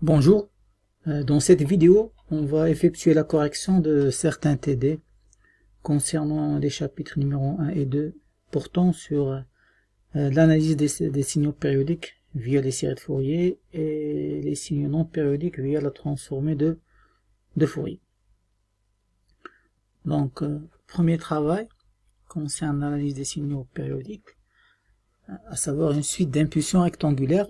Bonjour, dans cette vidéo, on va effectuer la correction de certains TD concernant les chapitres numéro 1 et 2 portant sur l'analyse des signaux périodiques via les séries de Fourier et les signaux non périodiques via la transformée de Fourier. Donc, premier travail concerne l'analyse des signaux périodiques, à savoir une suite d'impulsions rectangulaires.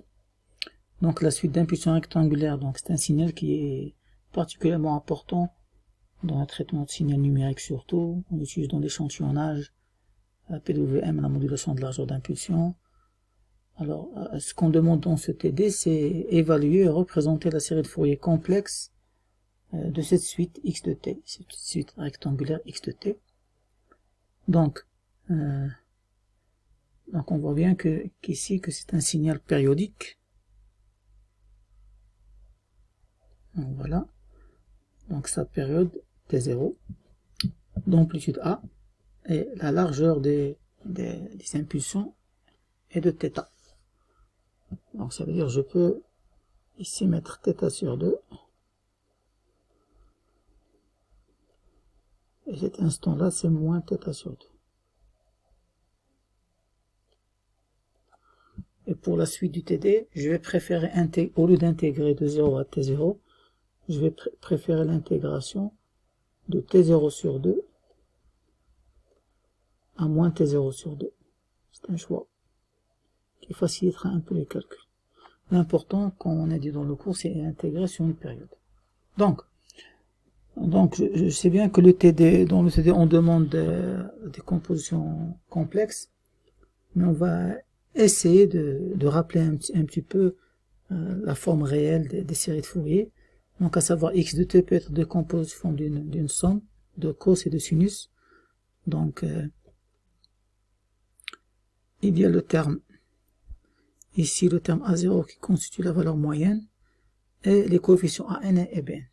Donc la suite d'impulsions rectangulaires, c'est un signal qui est particulièrement important dans le traitement de signal numérique surtout. On l'utilise dans l'échantillonnage, la PWM, la modulation de largeur d'impulsion. Alors, ce qu'on demande dans ce TD, c'est évaluer et représenter la série de Fourier complexe de cette suite X de T, cette suite rectangulaire X de T. Donc on voit bien qu'ici que c'est un signal périodique. Donc voilà, donc sa période T0, d'amplitude A, et la largeur des impulsions est de θ. Donc ça veut dire je peux ici mettre θ sur 2, et cet instant là c'est moins θ sur 2. Et pour la suite du TD, je vais préférer, au lieu d'intégrer de 0 à T0, je vais préférer l'intégration de T0 sur 2 à moins T0 sur 2. C'est un choix qui facilitera un peu les calculs. L'important, comme on a dit dans le cours, c'est intégrer sur une période. Donc je sais bien que dans le TD, on demande des compositions complexes, mais on va essayer de rappeler un petit peu la forme réelle des séries de Fourier. Donc à savoir x de t peut être décomposé sous forme d'une somme de cos et de sinus. Donc il y a le terme ici, le terme A0 qui constitue la valeur moyenne, et les coefficients AN et BN.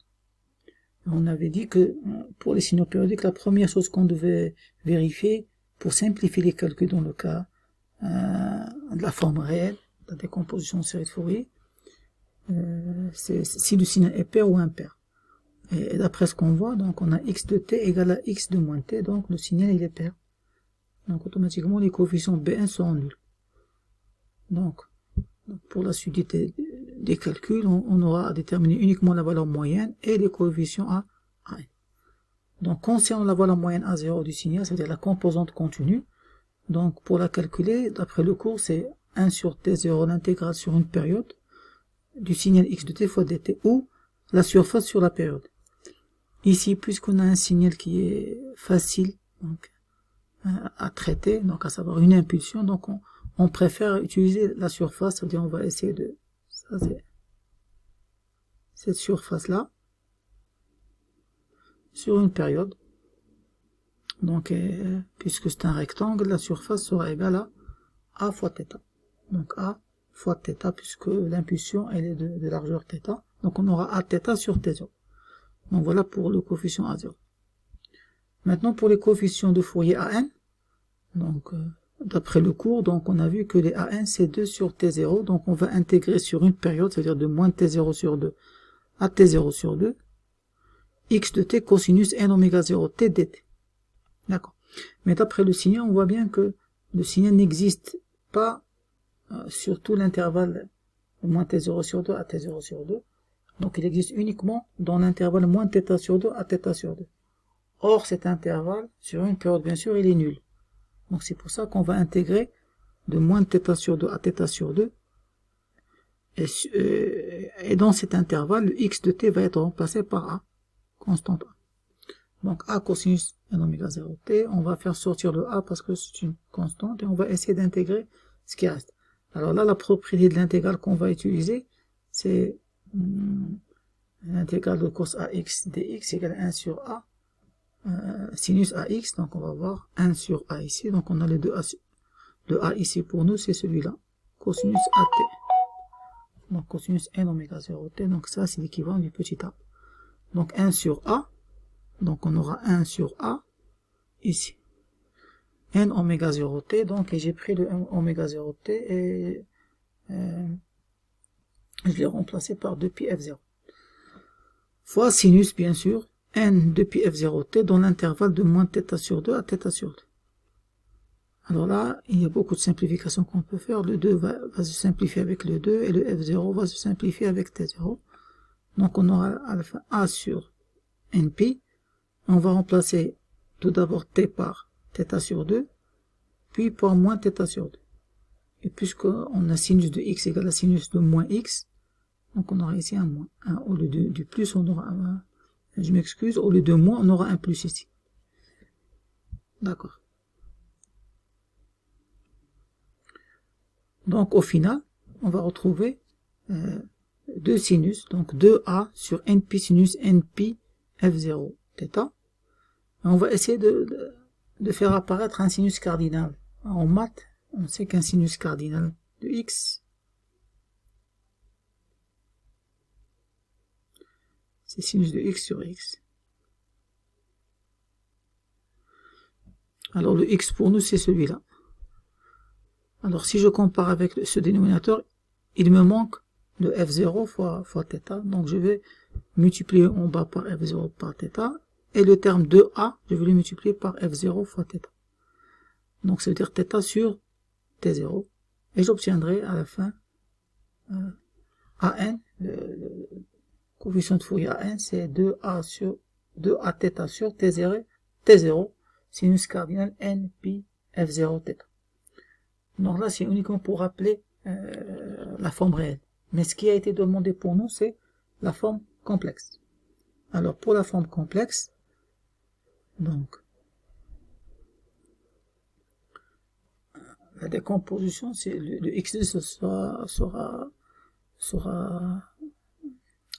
On avait dit que pour les signaux périodiques, la première chose qu'on devait vérifier pour simplifier les calculs dans le cas de la forme réelle, de la décomposition de série de Fourier, c'est si le signal est pair ou impair. Et d'après ce qu'on voit, donc on a x de t égale à x de moins t, donc le signal il est pair. Donc automatiquement les coefficients B1 seront nuls. Donc pour la suite des calculs, on aura à déterminer uniquement la valeur moyenne et les coefficients à n. Donc concernant la valeur moyenne A0 du signal, c'est-à-dire la composante continue, donc pour la calculer, d'après le cours, c'est 1 sur T0 l'intégrale sur une période du signal x de t fois dt, ou la surface sur la période. Ici, puisqu'on a un signal qui est facile à traiter, donc à savoir une impulsion, donc on préfère utiliser la surface, c'est-à-dire on va essayer de... Ça c'est cette surface-là sur une période. Donc puisque c'est un rectangle, la surface sera égale à A fois θ. Donc A fois θ, puisque l'impulsion elle est de largeur θ. Donc on aura Aθ sur T0. Donc voilà pour le coefficient A0. Maintenant pour les coefficients de Fourier AN, donc d'après le cours, donc on a vu que les AN c'est 2 sur T0, donc on va intégrer sur une période, c'est-à-dire de moins T0 sur 2 à T0 sur 2, x de t cosinus n oméga 0 t dt. D'accord. Mais d'après le signal, on voit bien que le signal n'existe pas sur tout l'intervalle de moins T0 sur 2 à T0 sur 2. Donc il existe uniquement dans l'intervalle moins θ sur 2 à θ sur 2. Or cet intervalle, sur une période bien sûr, il est nul. Donc c'est pour ça qu'on va intégrer de moins θ sur 2 à θ sur 2. Et dans cet intervalle, le x de t va être remplacé par A, constante A. Donc A cosinus n oméga 0 t, on va faire sortir le A parce que c'est une constante, et on va essayer d'intégrer ce qui reste. Alors là, la propriété de l'intégrale qu'on va utiliser, c'est l'intégrale de cos AX dx égale 1 sur A, sinus AX, donc on va voir 1 sur A ici, donc on a les deux A. Le A ici pour nous, c'est celui-là, cosinus AT. Donc cosinus n oméga 0 t, donc ça c'est l'équivalent du petit a. Donc 1 sur a, donc on aura 1 sur a ici. N oméga 0 t, donc et j'ai pris le n oméga 0 t et Je l'ai remplacé par 2pi f0. Fois sinus, bien sûr, n 2pi f0t dans l'intervalle de moins θ sur 2 à θ sur 2. Alors là, il y a beaucoup de simplifications qu'on peut faire. Le 2 va se simplifier avec le 2 et le f0 va se simplifier avec t0. Donc on aura à la fin a sur npi. On va remplacer tout d'abord t par θ sur 2, puis par moins θ sur 2. Et puisqu'on a sinus de x égale à sinus de moins x, donc on aura ici un moins. Au lieu du plus, on aura un... Je m'excuse, au lieu de moins, on aura un plus ici. D'accord. Donc au final, on va retrouver deux sinus, donc 2a sur np sinus np f0 θ. On va essayer de faire apparaître un sinus cardinal. En maths, on sait qu'un sinus cardinal de x, c'est sinus de x sur x. Alors le x pour nous, c'est celui-là. Alors si je compare avec ce dénominateur, il me manque le f0 fois θ. Donc je vais multiplier en bas par f0 par θ. Et le terme 2a, je vais le multiplier par f0 fois θ. Donc ça veut dire θ sur t0. Et j'obtiendrai à la fin an, le coefficient de Fourier an, c'est 2a θ sur t0, sinus cardinal n pi f0 θ. Donc là, c'est uniquement pour rappeler la forme réelle. Mais ce qui a été demandé pour nous, c'est la forme complexe. Alors, pour la forme complexe, donc, la décomposition, c'est le x2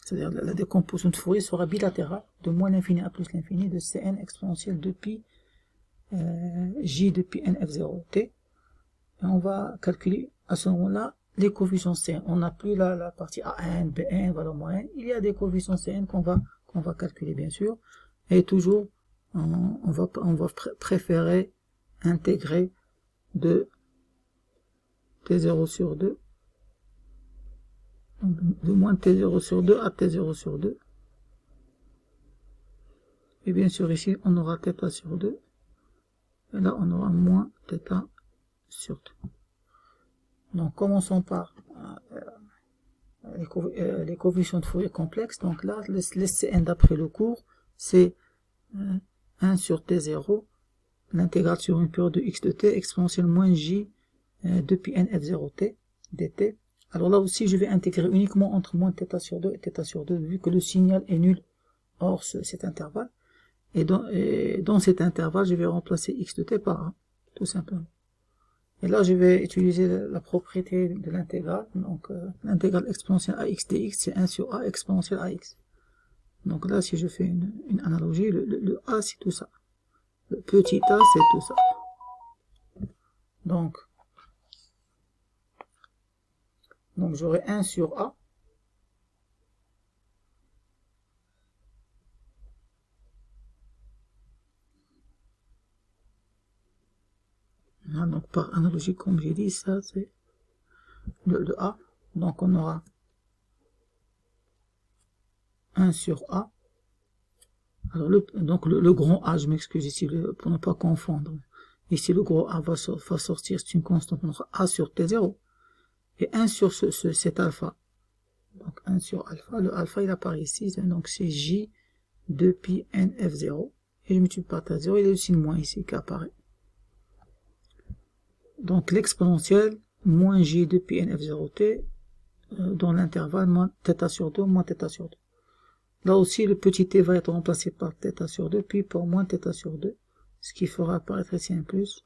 c'est-à-dire la décomposition de Fourier sera bilatérale, de moins l'infini à plus l'infini, de Cn exponentielle de pi j de pi n f0t. Et on va calculer à ce moment-là les coefficients Cn. On n'a plus la partie an, bn, valeur moyenne. Il y a des coefficients Cn qu'on va calculer, bien sûr. Et toujours, on va préférer intégrer de t0 sur 2, de moins t0 sur 2 à t0 sur 2. Et bien sûr, ici, on aura θ sur 2. Et là, on aura moins θ sur 2. Donc, commençons par les coefficients de Fourier complexes. Donc là, le Cn d'après le cours, c'est 1 sur t0, l'intégrale sur une période de x de t, exponentielle moins j de pi n f0t dt. Alors là aussi, je vais intégrer uniquement entre moins θ sur 2 et θ sur 2, vu que le signal est nul hors cet intervalle. Et dans cet intervalle, je vais remplacer x de t par 1, tout simplement. Et là, je vais utiliser la propriété de l'intégrale. Donc, l'intégrale exponentielle ax dx, c'est 1 sur a exponentielle ax. Donc là, si je fais une analogie, le a, c'est tout ça. Le petit a, c'est tout ça. Donc j'aurai 1 sur a. Donc par analogie, comme j'ai dit, ça c'est le a. Donc on aura 1 sur a. Alors le grand A, je m'excuse ici pour ne pas confondre. Ici le gros A va sortir, c'est une constante, donc a sur t0. Et 1 sur cet alpha. Donc 1 sur alpha, le alpha il apparaît ici, donc c'est j de pi n f0. Et je multiplie par t0, il y a le signe moins ici qui apparaît. Donc l'exponentielle moins j de pi n f0t dans l'intervalle moins θ sur 2 moins θ sur 2. Là aussi le petit t va être remplacé par θ sur 2 puis par moins θ sur 2, ce qui fera apparaître ici un plus.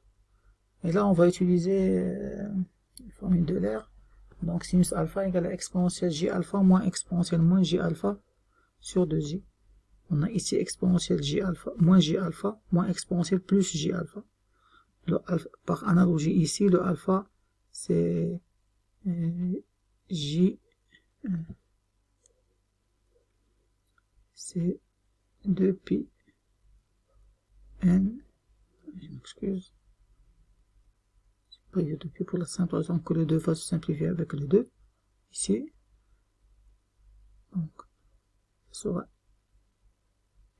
Et là on va utiliser la formule de l'air. Donc sinus alpha égale à exponentielle j alpha moins exponentielle moins j alpha sur 2j. On a ici exponentielle j alpha moins exponentielle plus j alpha. Par analogie ici, le alpha, c'est j, c'est 2pi n, je m'excuse, c'est pas 2pi pour la simple raison que le 2 va se simplifier avec le 2, ici, Donc, ce sera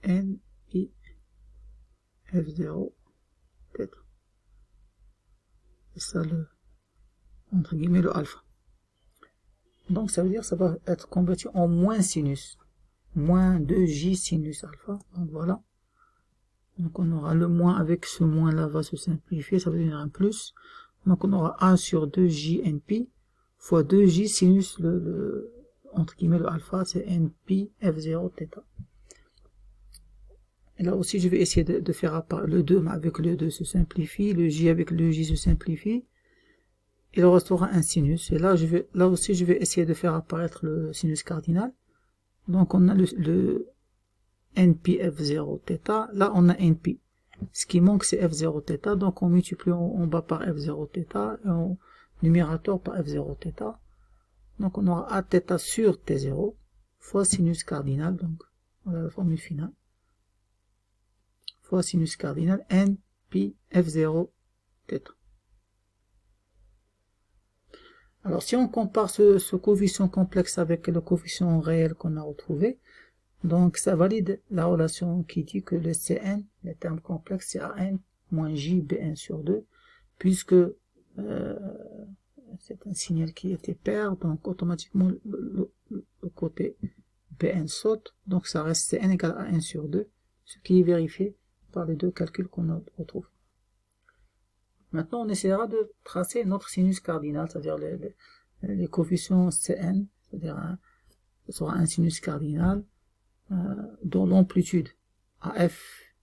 n pi f0 θ. C'est ça le, entre guillemets, le alpha. Donc ça veut dire que ça va être converti en moins sinus. Moins 2j sinus alpha. Donc voilà. Donc on aura le moins avec ce moins là va se simplifier, ça va devenir un plus. Donc on aura 1 sur 2j np fois 2j sinus entre guillemets le alpha, c'est np f0 θ. Et là aussi je vais essayer de faire apparaître le 2 avec le 2 se simplifie, le j avec le j se simplifie. Il restera un sinus. Et là aussi je vais essayer de faire apparaître le sinus cardinal. Donc on a le np f0 θ, là on a np. Ce qui manque c'est f0 θ, donc on multiplie en bas par f0 θ et en numérateur par f0 θ. Donc on aura a θ sur t0 fois sinus cardinal, donc voilà la formule finale, fois sinus cardinal np f0 θ. Alors si on compare ce coefficient complexe avec le coefficient réel qu'on a retrouvé, donc ça valide la relation qui dit que le Cn, le terme complexe, c'est An moins J B1 sur 2, puisque c'est un signal qui était pair, donc automatiquement le côté Bn saute, donc ça reste Cn égale à 1 sur 2, ce qui est vérifié par les deux calculs qu'on retrouve. Maintenant on essaiera de tracer notre sinus cardinal, c'est-à-dire les coefficients Cn, c'est-à-dire ce sera un sinus cardinal dont l'amplitude AF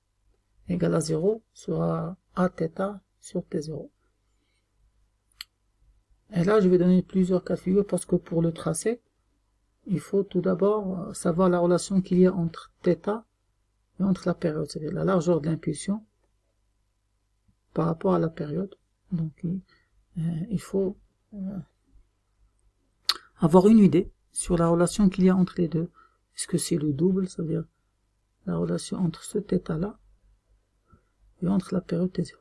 égale à 0 sera Aθ sur T0. Et là, je vais donner plusieurs cas de figure parce que pour le tracer, il faut tout d'abord savoir la relation qu'il y a entre θ et entre la période, c'est-à-dire la largeur de l'impulsion par rapport à la période. Donc, il faut avoir une idée sur la relation qu'il y a entre les deux. Est-ce que c'est le double, c'est-à-dire la relation entre ce θ-là et entre la période T0?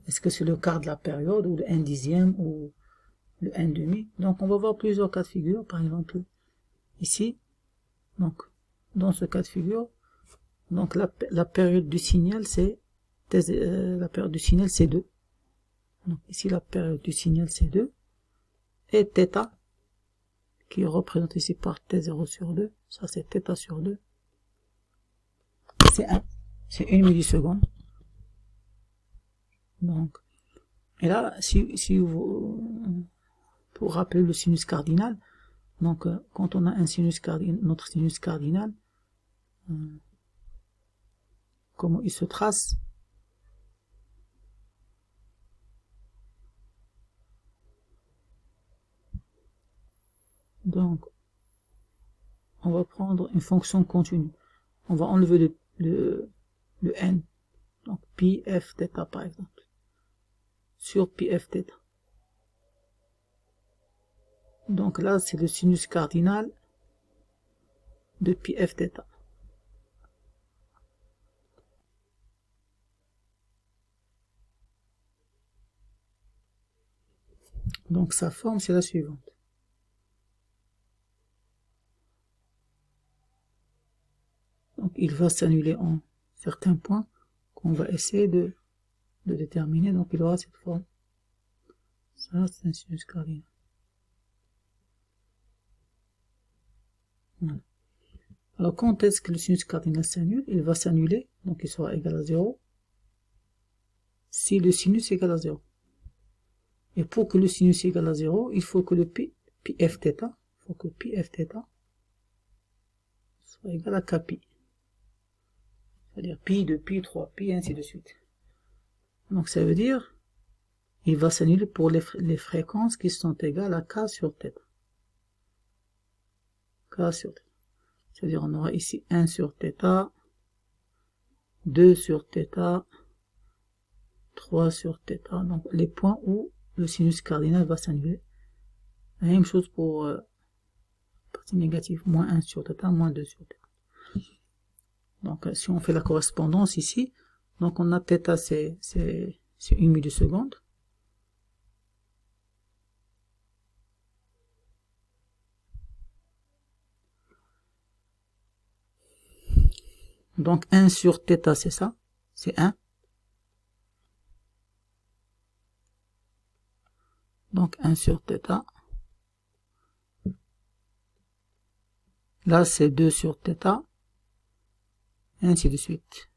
Est-ce que c'est le quart de la période, ou le 1 dixième, ou le 1 demi? Donc on va voir plusieurs cas de figure, par exemple ici. Donc dans ce cas de figure, donc la période du signal c'est la période du signal c'est 2. Donc ici la période du signal c'est 2 et θ qui est représenté ici par T0 sur 2, ça c'est θ sur 2, c'est 1, c'est 1 milliseconde. Donc, et là, si vous, pour rappeler le sinus cardinal, donc quand on a un sinus cardinal, notre sinus cardinal, comment il se trace? Donc, on va prendre une fonction continue. On va enlever le n, donc pi f θ par exemple, sur pi f θ. Donc là, c'est le sinus cardinal de pi f θ. Donc sa forme, c'est la suivante. Donc il va s'annuler en certains points qu'on va essayer de déterminer. Donc il aura cette forme. Ça, c'est un sinus cardinal. Voilà. Alors quand est-ce que le sinus cardinal s'annule? Il va s'annuler, donc il sera égal à 0, si le sinus est égal à 0. Et pour que le sinus est égal à 0, il faut que le pi f θ, soit égal à kpi. C'est-à-dire pi, 2 pi, 3 pi, ainsi de suite. Donc ça veut dire, il va s'annuler pour les fréquences qui sont égales à k sur θ. K sur θ. C'est-à-dire on aura ici 1 sur θ, 2 sur θ, 3 sur θ. Donc les points où le sinus cardinal va s'annuler. La même chose pour partie négative, moins 1 sur θ, moins 2 sur θ. Donc si on fait la correspondance ici, donc on a θ c'est 1 milliseconde. Donc 1 sur θ, c'est ça, c'est 1. Donc 1 sur θ. Là, c'est 2 sur θ. Et ainsi de suite.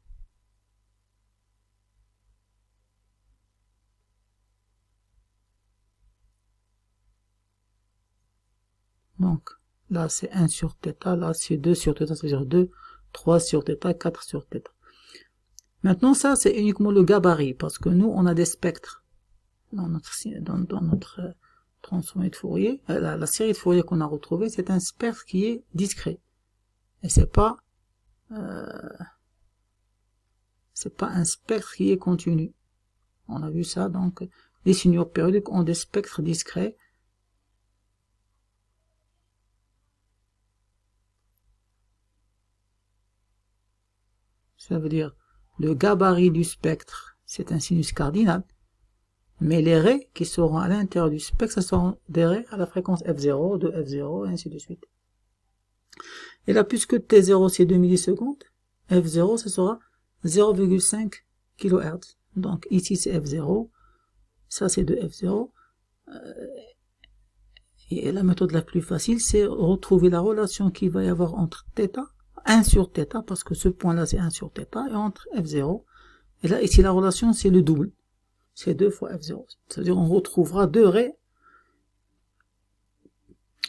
Donc, là, c'est 1 sur θ. Là, c'est 2 sur θ. C'est-à-dire 2, 3 sur θ, 4 sur θ. Maintenant, ça, c'est uniquement le gabarit. Parce que nous, on a des spectres. Dans notre transformée de Fourier. La série de Fourier qu'on a retrouvée, c'est un spectre qui est discret. Et c'est pas un spectre qui est continu. On a vu ça, donc les signaux périodiques ont des spectres discrets. Ça veut dire le gabarit du spectre, c'est un sinus cardinal, mais les raies qui seront à l'intérieur du spectre, ce seront des raies à la fréquence F0, de F0, et ainsi de suite. Et là, puisque T0 c'est 2 millisecondes, F0 ce sera 0,5 kHz. Donc ici c'est F0, ça c'est de F0. Et la méthode la plus facile, c'est retrouver la relation qu'il va y avoir entre θ, 1 sur θ, parce que ce point-là c'est 1 sur θ, et entre F0. Et là, ici la relation c'est le double. C'est 2 fois F0. C'est-à-dire on retrouvera deux raies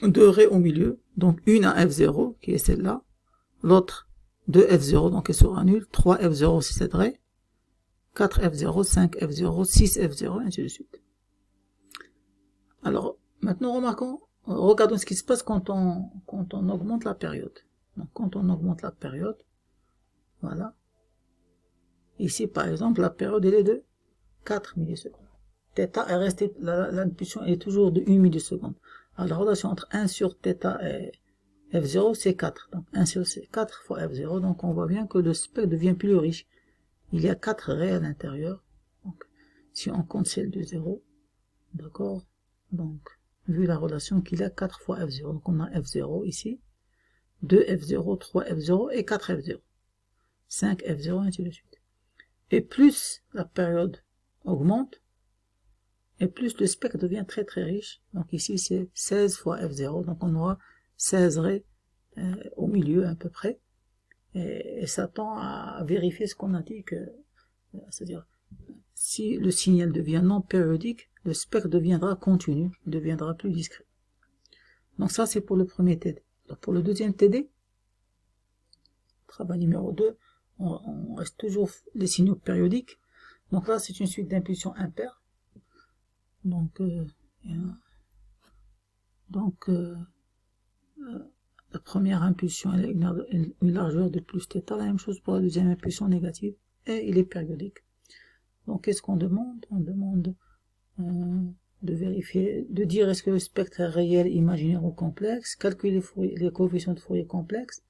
au milieu. Donc une à F0, qui est celle-là. L'autre de F0, donc elle sera nulle. 3 F0, c'est cette raie. 4 F0, 5 F0, 6 F0, et ainsi de suite. Alors, maintenant regardons ce qui se passe quand on augmente la période. Donc quand on augmente la période, voilà. Ici, par exemple, la période elle est de 4 millisecondes. θ est resté, l'impulsion est toujours de 1 milliseconde. Alors la relation entre 1 sur θ et F0, c'est 4. Donc 1 sur 4 fois F0, donc on voit bien que le spectre devient plus riche. Il y a 4 raies à l'intérieur. Donc si on compte celle de 0, d'accord, donc vu la relation qu'il y a 4 fois F0, donc on a F0 ici, 2 F0, 3 F0 et 4 F0. 5 F0, ainsi de suite. Et plus la période augmente, et plus le spectre devient très très riche. Donc ici c'est 16 fois F0, donc on aura 16 raies au milieu à peu près. Et ça tend à vérifier ce qu'on a dit, c'est-à-dire si le signal devient non périodique, le spectre deviendra continu, deviendra plus discret. Donc ça c'est pour le premier TD. Alors pour le deuxième TD, travail numéro 2, on reste toujours les signaux périodiques. Donc là c'est une suite d'impulsions impaires. Donc la première impulsion elle a une largeur de plus θ, la même chose pour la deuxième impulsion négative, et il est périodique. Donc qu'est-ce qu'on demande? On demande de vérifier, de dire est-ce que le spectre est réel, imaginaire ou complexe, calculer les coefficients de Fourier complexes,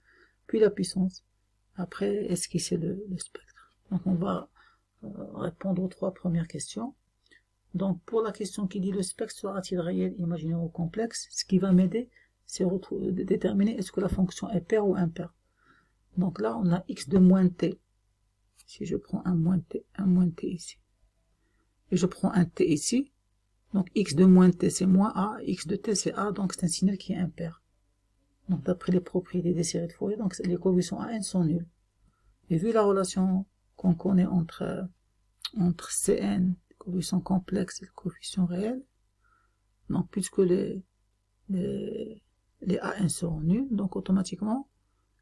puis la puissance. Après, esquisser le spectre. Donc on va répondre aux 3 premières questions. Donc pour la question qui dit le spectre sera-t-il réel, imaginaire ou complexe, ce qui va m'aider, c'est de déterminer est-ce que la fonction est paire ou impaire. Donc là, on a x de moins t. Si je prends un moins t ici, et je prends un t ici, donc x de moins t c'est moins a, x de t c'est a, donc c'est un signal qui est impair. Donc d'après les propriétés des séries de Fourier, donc les coefficients a n sont nuls. Et vu la relation qu'on connaît entre Cn, le coefficient complexe et le coefficient réel, donc puisque les an seront nuls, donc automatiquement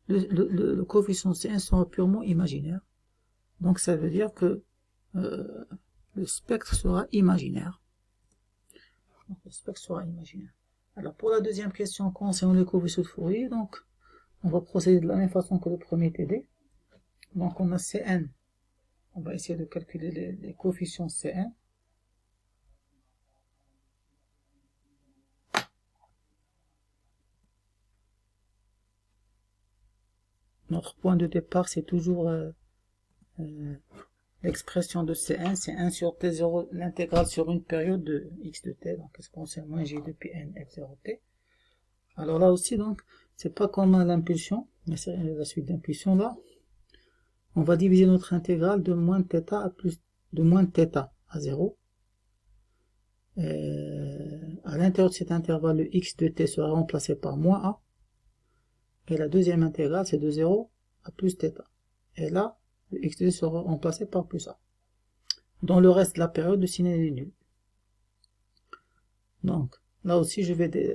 le coefficient Cn sera purement imaginaire. Donc ça veut dire que le spectre sera imaginaire. Donc le spectre sera imaginaire. Alors pour la deuxième question concernant les coefficients de Fourier, donc on va procéder de la même façon que le premier TD. Donc on a Cn, on va essayer de calculer les coefficients Cn. Notre point de départ c'est toujours l'expression de Cn, c'est 1 sur t0, l'intégrale sur une période de x de t, donc exponentielle moins j depuis n f0t. Alors là aussi, donc, c'est pas comme l'impulsion, mais c'est la suite d'impulsion là. on va diviser notre intégrale de moins θ à plus de moins θ à 0. À l'intérieur de cet intervalle, le x de t sera remplacé par moins a. Et la deuxième intégrale, c'est de 0 à plus θ. Et là, le x de t sera remplacé par plus a. Dans le reste de la période, le signe est nul. Donc, là aussi, je vais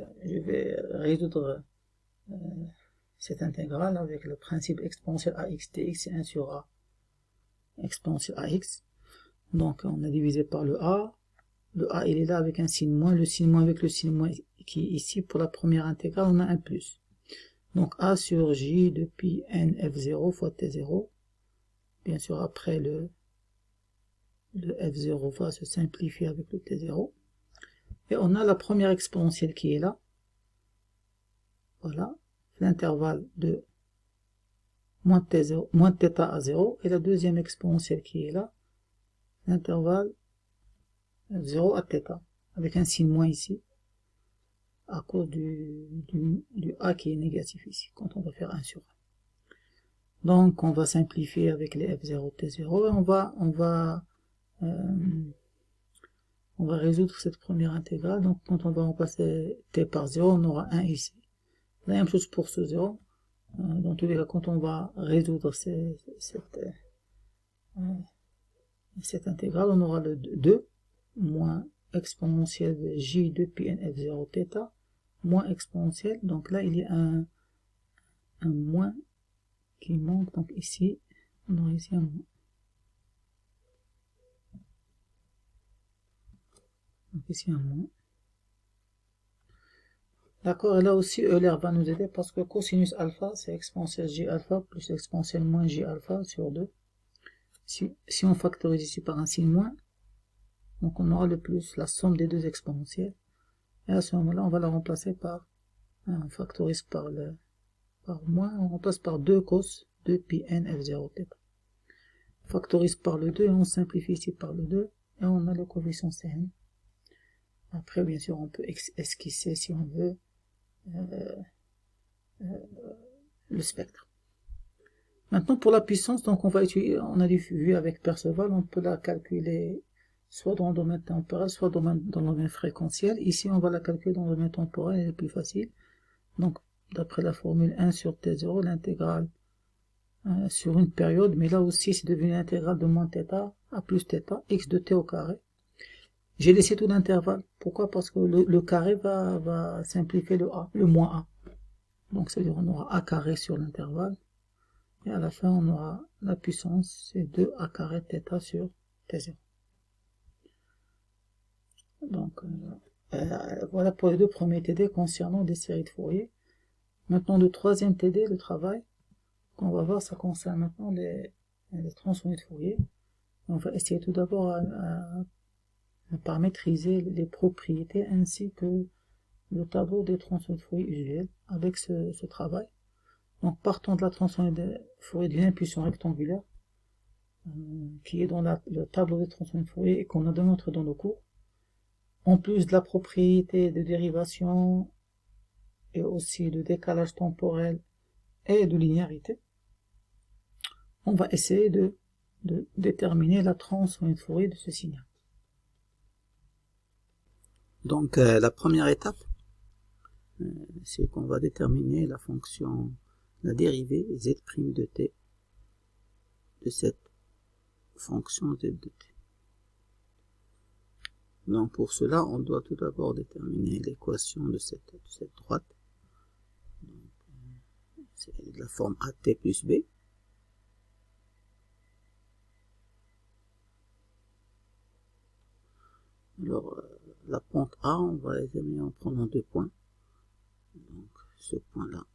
résoudre cette intégrale avec le principe exponentiel ax dx, c'est 1 sur a exponentiel ax. Donc, on a divisé par le a. Le a, il est là avec un signe moins. Le signe moins avec le signe moins qui est ici. Pour la première intégrale, on a un plus. Donc, a sur j de pi n f0 fois t0. Bien sûr, après, le f0 va se simplifier avec le t0. Et on a la première exponentielle qui est là. Voilà. L'intervalle de moins θ à 0. Et la deuxième exponentielle qui est là. L'intervalle 0 à θ, avec un signe moins ici, à cause du a qui est négatif ici, quand on va faire 1 sur 1. Donc on va simplifier avec les f0, t0, et on va résoudre cette première intégrale. Donc quand on va remplacer t par 0, on aura 1 ici. La même chose pour ce 0. Dans tous les cas, quand on va résoudre cette intégrale, on aura le 2 moins exponentielle de j de pi n f0 θ moins exponentielle. Donc là, il y a un moins qui manque. Donc ici, on aura ici un moins. Donc ici un moins. D'accord, et là aussi Euler va nous aider parce que cosinus alpha, c'est exponentielle j alpha plus exponentielle moins j alpha sur 2. Si on factorise ici par un signe moins, donc on aura le plus, la somme des deux exponentielles. Et à ce moment-là, on va la remplacer par, on factorise par moins, on remplace par 2 cos 2 pi n f0 θ. On factorise par le 2 et on simplifie ici par le 2 et on a le coefficient Cn. Après, bien sûr, on peut esquisser si on veut le spectre. Maintenant, pour la puissance, donc on va utiliser, on a vu avec Perceval, on peut la calculer soit dans le domaine temporel, soit dans le domaine fréquentiel. Ici, on va la calculer dans le domaine temporel, elle est plus facile. Donc, d'après la formule 1 sur t0, l'intégrale sur une période, mais là aussi, c'est devenu l'intégrale de moins θ à plus θ, x de t au carré. J'ai laissé tout l'intervalle. Pourquoi? Parce que le carré va simplifier le a, le moins a. Donc, c'est-à-dire on aura a carré sur l'intervalle. Et à la fin, on aura la puissance, c'est 2a carré θ sur t0. Donc, voilà pour les deux premiers TD concernant des séries de Fourier. Maintenant, le troisième TD, le travail qu'on va voir, ça concerne maintenant les transformés de Fourier. On va essayer tout d'abord par maîtriser les propriétés ainsi que le tableau des transformés de Fourier usuels avec ce travail. Donc partons de la transformée de Fourier d'une impulsion rectangulaire qui est dans le tableau des transformés de Fourier et qu'on a démontré dans le cours. En plus de la propriété de dérivation et aussi de décalage temporel et de linéarité, on va essayer de déterminer la transformée de Fourier de ce signal. Donc la première étape, c'est qu'on va déterminer la fonction, la dérivée z' de t de cette fonction z de t. Donc pour cela, on doit tout d'abord déterminer l'équation de cette droite. C'est de la forme AT plus B. Alors, la pente A, on va l'examiner en prenant deux points. Donc, ce point-là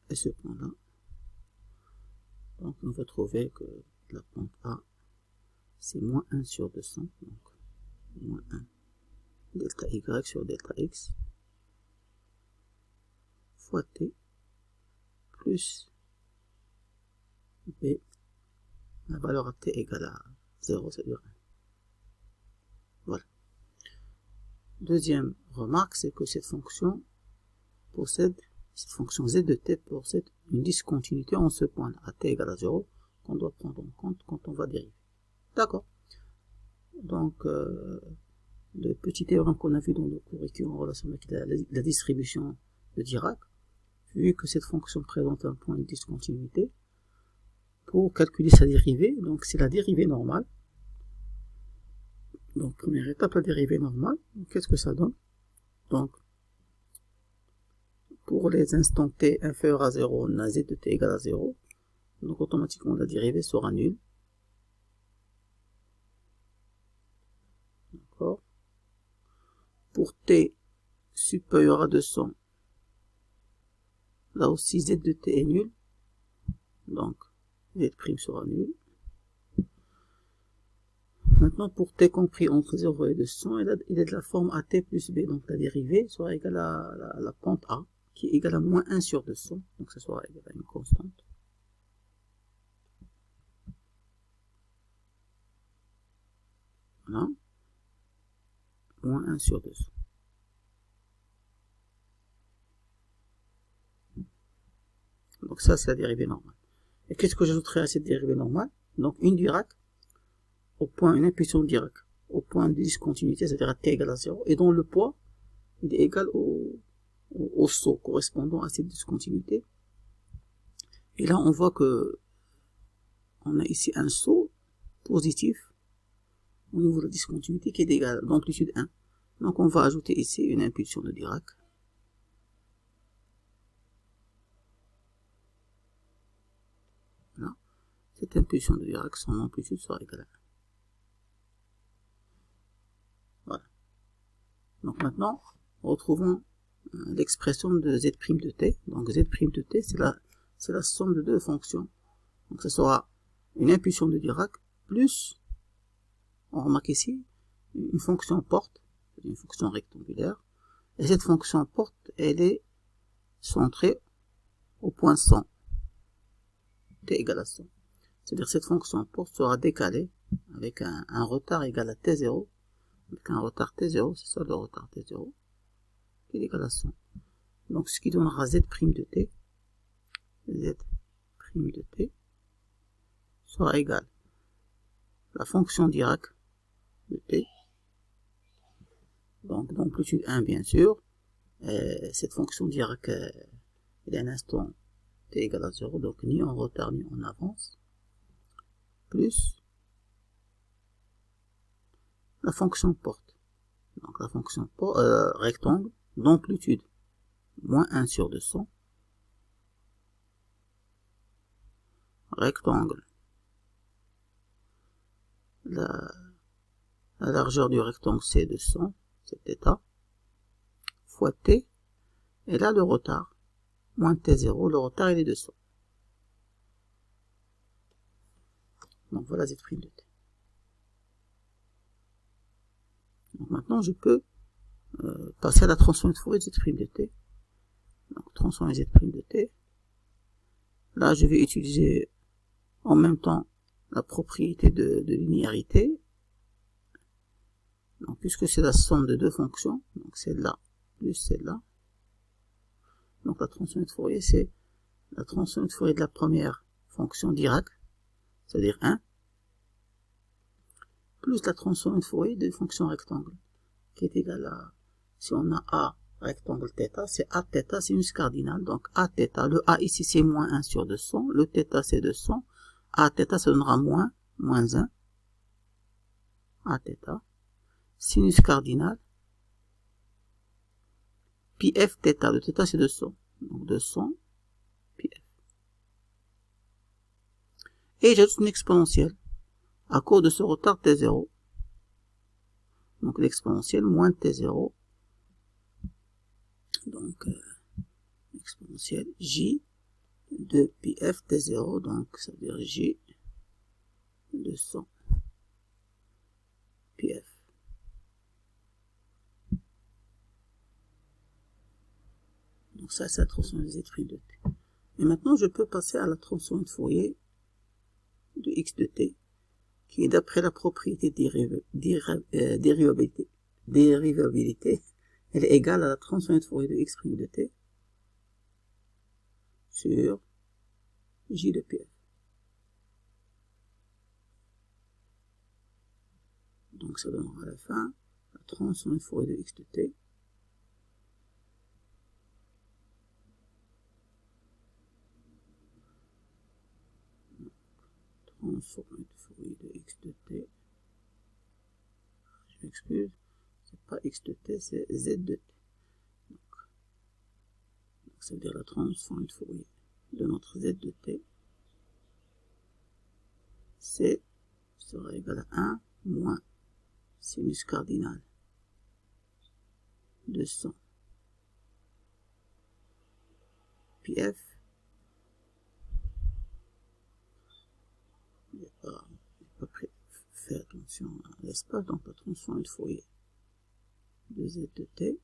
et ce point-là. Donc, on va trouver que la pente A, c'est moins 1 sur 200. Donc, moins 1 delta Y sur delta X fois T plus B, la valeur à T égale à 0, c'est-à-dire 1. Voilà. Deuxième remarque, c'est que cette fonction Z de t possède une discontinuité en ce point-là. À t égale à 0, qu'on doit prendre en compte quand on va dériver. D'accord. Donc, le petit théorème qu'on a vu dans le cours récurrent en relation avec la distribution de Dirac, vu que cette fonction présente un point de discontinuité, pour calculer sa dérivée, donc c'est la dérivée normale. Donc, première étape, la dérivée normale. Qu'est-ce que ça donne? Donc, pour les instants t inférieurs à 0, on a z de t égale à 0. Donc, automatiquement, la dérivée sera nulle. D'accord. Pour t supérieur à 200, là aussi, z de t est nul. Donc, z' sera nul. Maintenant, pour t compris entre 0 et 200, il est de la forme at plus b. Donc, la dérivée sera égale à la pente a, qui est égale à moins 1 sur 200. Donc, ça sera égal à une constante. Voilà. Moins 1 sur 200. Donc, ça, c'est la dérivée normale. Et qu'est-ce que j'ajouterai à cette dérivée normale? Donc, une Dirac, au point, une impulsion de Dirac, au point de discontinuité, c'est-à-dire à t égale à 0, et dont le poids, il est égal au saut correspondant à cette discontinuité. Et là, on voit que on a ici un saut positif au niveau de la discontinuité qui est égal d'amplitude 1. Donc, on va ajouter ici une impulsion de Dirac. Voilà. Cette impulsion de Dirac, son amplitude sera égale à 1. Voilà. Donc maintenant, retrouvons l'expression de z' de t. Donc z' de t, c'est la somme de deux fonctions. Donc ce sera une impulsion de Dirac plus, on remarque ici, une fonction porte, une fonction rectangulaire. Et cette fonction porte, elle est centrée au point 100, t égale à 100. C'est-à-dire cette fonction porte sera décalée avec un retard égal à t0, avec un retard t0, c'est ça le retard t0, qui est égal à 100. Donc ce qui donnera z' de t, z' de t, sera égal à la fonction Dirac de t, donc d'amplitude 1 bien sûr, cette fonction Dirac, il y a un instant t égale à 0, donc ni en retard ni en avance, plus la fonction porte, donc la fonction rectangle d'amplitude moins 1 sur 200, rectangle, la largeur du rectangle c'est 200, c'est θ, fois t, et là le retard, moins t0, le retard il est 200. Donc voilà z' de t. Donc maintenant je peux passer à la transformée de Fourier de z' de t. Donc transformer z' de t. Là je vais utiliser en même temps la propriété de linéarité. Donc, puisque c'est la somme de deux fonctions, donc celle-là plus celle-là. Donc la transformée de Fourier, c'est la transformée de Fourier de la première fonction Dirac, c'est-à-dire 1, plus la transformée de Fourier de fonction rectangle, qui est égale à, si on a A rectangle θ, c'est A θ sinus cardinal, donc A θ, le A ici c'est moins 1 sur 200, le θ c'est 200, A θ ça donnera moins 1, A θ, sinus cardinal, pi f θ, le θ c'est 200, donc 200 pi f. Et j'ajoute une exponentielle à cause de ce retard t0, donc l'exponentielle moins t0, donc exponentielle j de pi f t0, donc ça veut dire j de 100 pi f. Donc ça c'est la transformée de z' de t. Et maintenant je peux passer à la transformée de Fourier de x de t, qui est d'après la propriété dérivabilité, elle est égale à la transformée de Fourier de x' de t sur j de pi f. Donc ça donnera à la fin la transformée de Fourier de x de t. Transformée de Fourier de x de t. Je m'excuse, c'est pas x de t, c'est z de t. Donc ça veut dire la transformée de Fourier de notre z de t, c'est sera égal à 1 moins sinus cardinal de 100 pi f. Il n'y a pas fait attention à l'espace, donc la transformée de Fourier de z de t,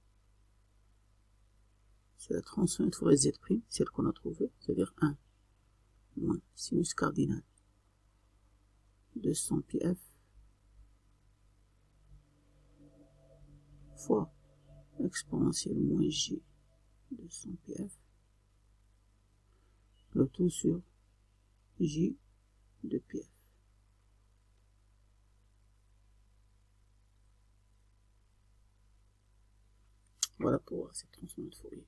c'est la transformée de Fourier de z', celle qu'on a trouvée, c'est-à-dire 1 moins sinus cardinal de 100 pi f fois exponentielle moins j de 100 pi f, le tout sur j de pi f. Voilà pour cette transformée de Fourier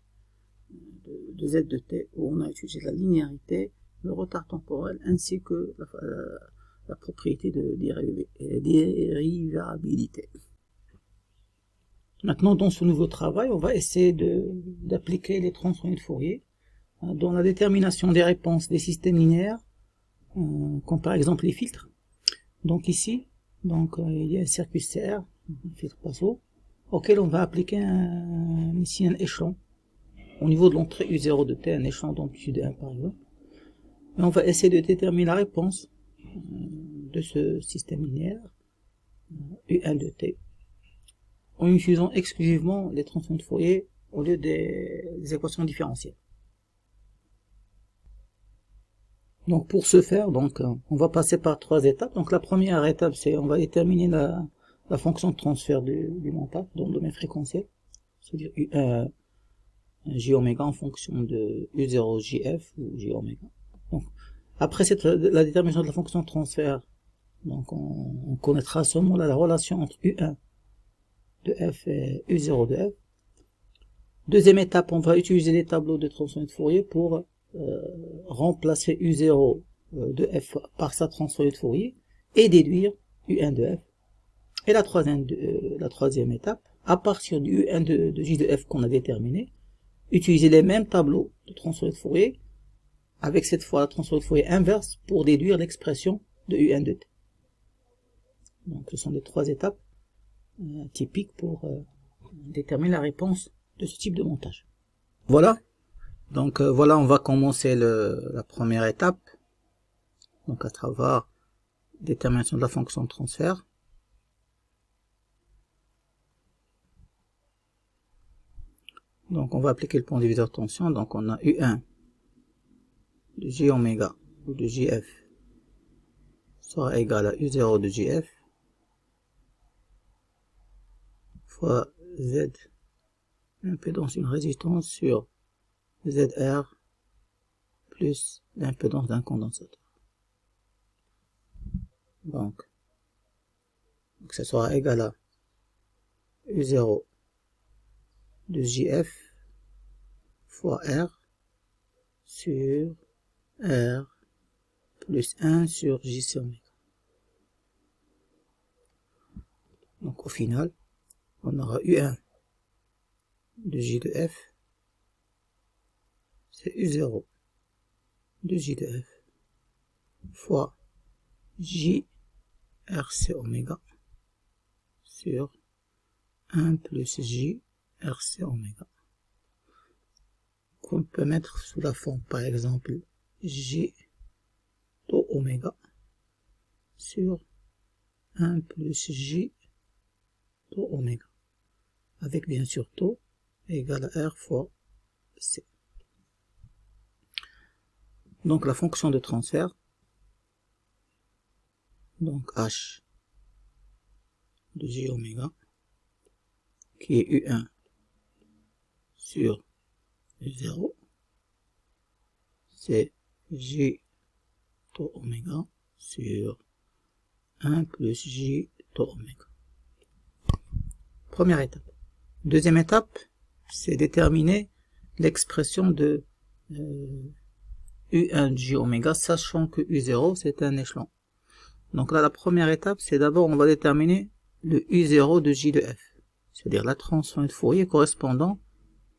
de z de t, où on a étudié la linéarité, le retard temporel ainsi que la propriété de dérivabilité. Maintenant, dans ce nouveau travail, on va essayer d'appliquer les transformées de Fourier dans la détermination des réponses des systèmes linéaires, comme par exemple les filtres. Donc ici, il y a un circuit CR, un filtre Passo, auquel on va appliquer ici un échelon au niveau de l'entrée U0 de t, un échelon d'amplitude 1 par exemple. Et on va essayer de déterminer la réponse de ce système linéaire U1 de t en utilisant exclusivement les transformées de Fourier au lieu des équations différentielles. Donc pour ce faire, on va passer par 3 étapes. Donc la première étape, c'est on va déterminer la fonction de transfert du mental dans le domaine fréquentiel, c'est-à-dire j oméga en fonction de u0 jf ou j oméga. Donc après la détermination de la fonction de transfert, donc on connaîtra à ce moment-là la relation entre u1 de f et u0 de f. Deuxième étape, on va utiliser les tableaux de transformée de Fourier pour remplacer u0 de f par sa transformée de Fourier et déduire u1 de f. Et la troisième étape, à partir du u1 de j de f qu'on a déterminé, utiliser les mêmes tableaux de transformée de Fourier avec cette fois la transformée de Fourier inverse pour déduire l'expression de u1 de t. Donc ce sont les 3 étapes typiques pour déterminer la réponse de ce type de montage. Voilà. Donc voilà, on va commencer la première étape, donc à travers détermination de la fonction de transfert. Donc on va appliquer le point diviseur de tension, donc on a U1 de J oméga ou de JF sera égal à U0 de JF fois Z, l'impédance d'une résistance sur ZR plus l'impédance d'un condensateur. Donc ça sera égal à U0 de JF fois R sur R plus 1 sur JC oméga. Donc au final, on aura U1 de J de F, c'est U0 de J de F fois J RC oméga sur 1 plus J RC oméga, qu'on peut mettre sous la forme par exemple J tau oméga sur 1 plus J tau oméga, avec bien sûr tau égale à R fois C. Donc la fonction de transfert, donc H de J oméga, qui est U1 sur U0, c'est J tau oméga sur 1 plus J tau oméga. Première étape. Deuxième étape, c'est déterminer l'expression de U1 de J oméga, sachant que U0 c'est un échelon. Donc là, la première étape, c'est d'abord on va déterminer le U0 de J de F, c'est-à-dire la transformée de Fourier correspondant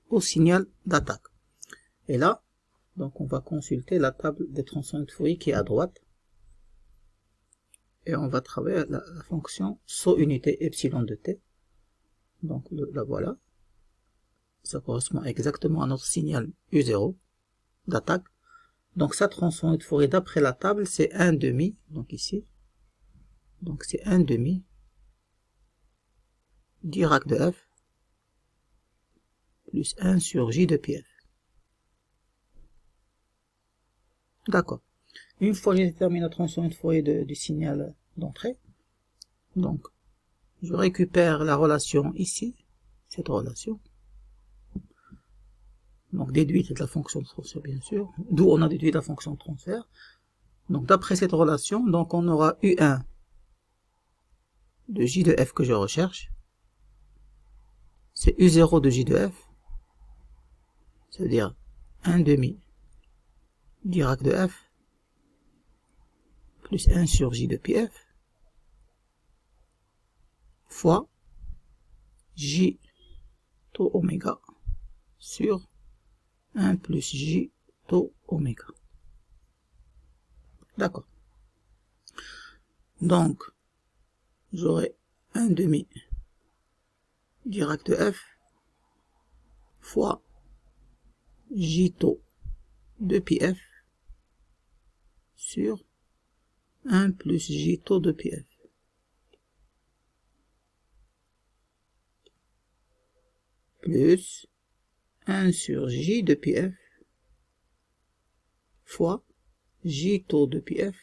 au signal d'attaque. Et là, donc on va consulter la table des transformées de Fourier qui est à droite, et on va travailler la fonction saut unité epsilon de t. Donc la voilà, ça correspond exactement à notre signal U0 d'attaque. Donc sa transformée de Fourier d'après la table, c'est 1/2, donc ici, donc c'est 1/2 Dirac de F plus 1 sur J de pi F. D'accord. Une fois que j'ai déterminé la transformée de Fourier du signal d'entrée, donc je récupère la relation ici, cette relation, donc déduite de la fonction de transfert bien sûr, d'où on a déduit la fonction de transfert. Donc d'après cette relation, donc on aura U1 de J de F que je recherche, c'est U0 de J de F, c'est-à-dire 1/2 Dirac de F plus 1 sur J de pi F fois J tau oméga sur 1 plus J tau oméga. D'accord. Donc, j'aurai 1/2 Dirac de F fois J tau de pi F sur 1 plus J tau de pi F. Plus 1 sur J de pi F fois J tau de pi F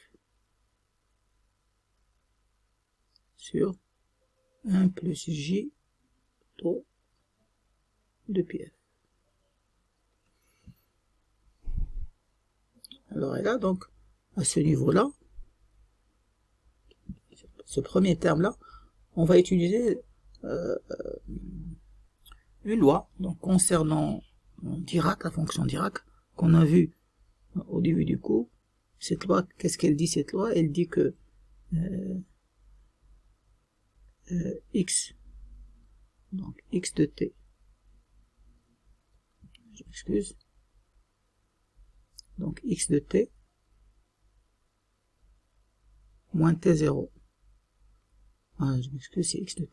sur 1 plus J tau de pi F. Alors et là, donc, à ce niveau-là, ce premier terme-là, on va utiliser une loi, donc concernant Dirac, la fonction Dirac, qu'on a vue au début du cours. Cette loi, qu'est-ce qu'elle dit cette loi? Elle dit que x, donc x de t, je m'excuse, donc x de t moins t0, je m'excuse, c'est x de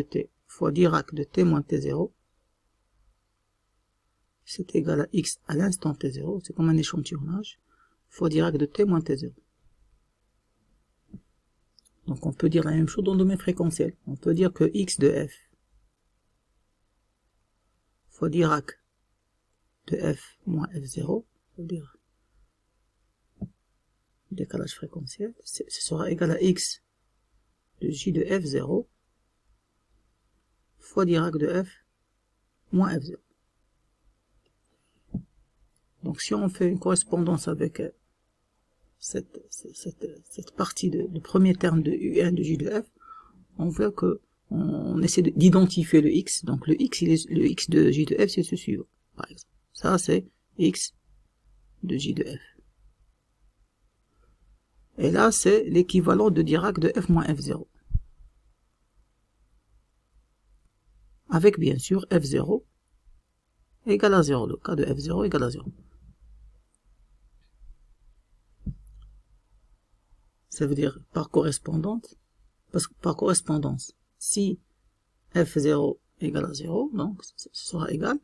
t fois Dirac de t moins t0, c'est égal à x à l'instant t0, c'est comme un échantillonnage, fois Dirac de t moins t0. Donc on peut dire la même chose dans le domaine fréquentiel. On peut dire que x de f fois Dirac de f moins f0, c'est-à-dire décalage fréquentiel, ce sera égal à x de j de f0 fois Dirac de f moins f0. Donc si on fait une correspondance avec cette partie le premier terme de U1 de J de F, on voit que on essaie d'identifier le X. Donc le X de J de F, c'est ce suivant, par exemple. Ça, c'est X de J de F. Et là, c'est l'équivalent de Dirac de F moins F0. Avec, bien sûr, F0 égale à 0. Le cas de F0 égale à 0. Ça veut dire par correspondance, si F0 égale à 0, donc ce sera égal,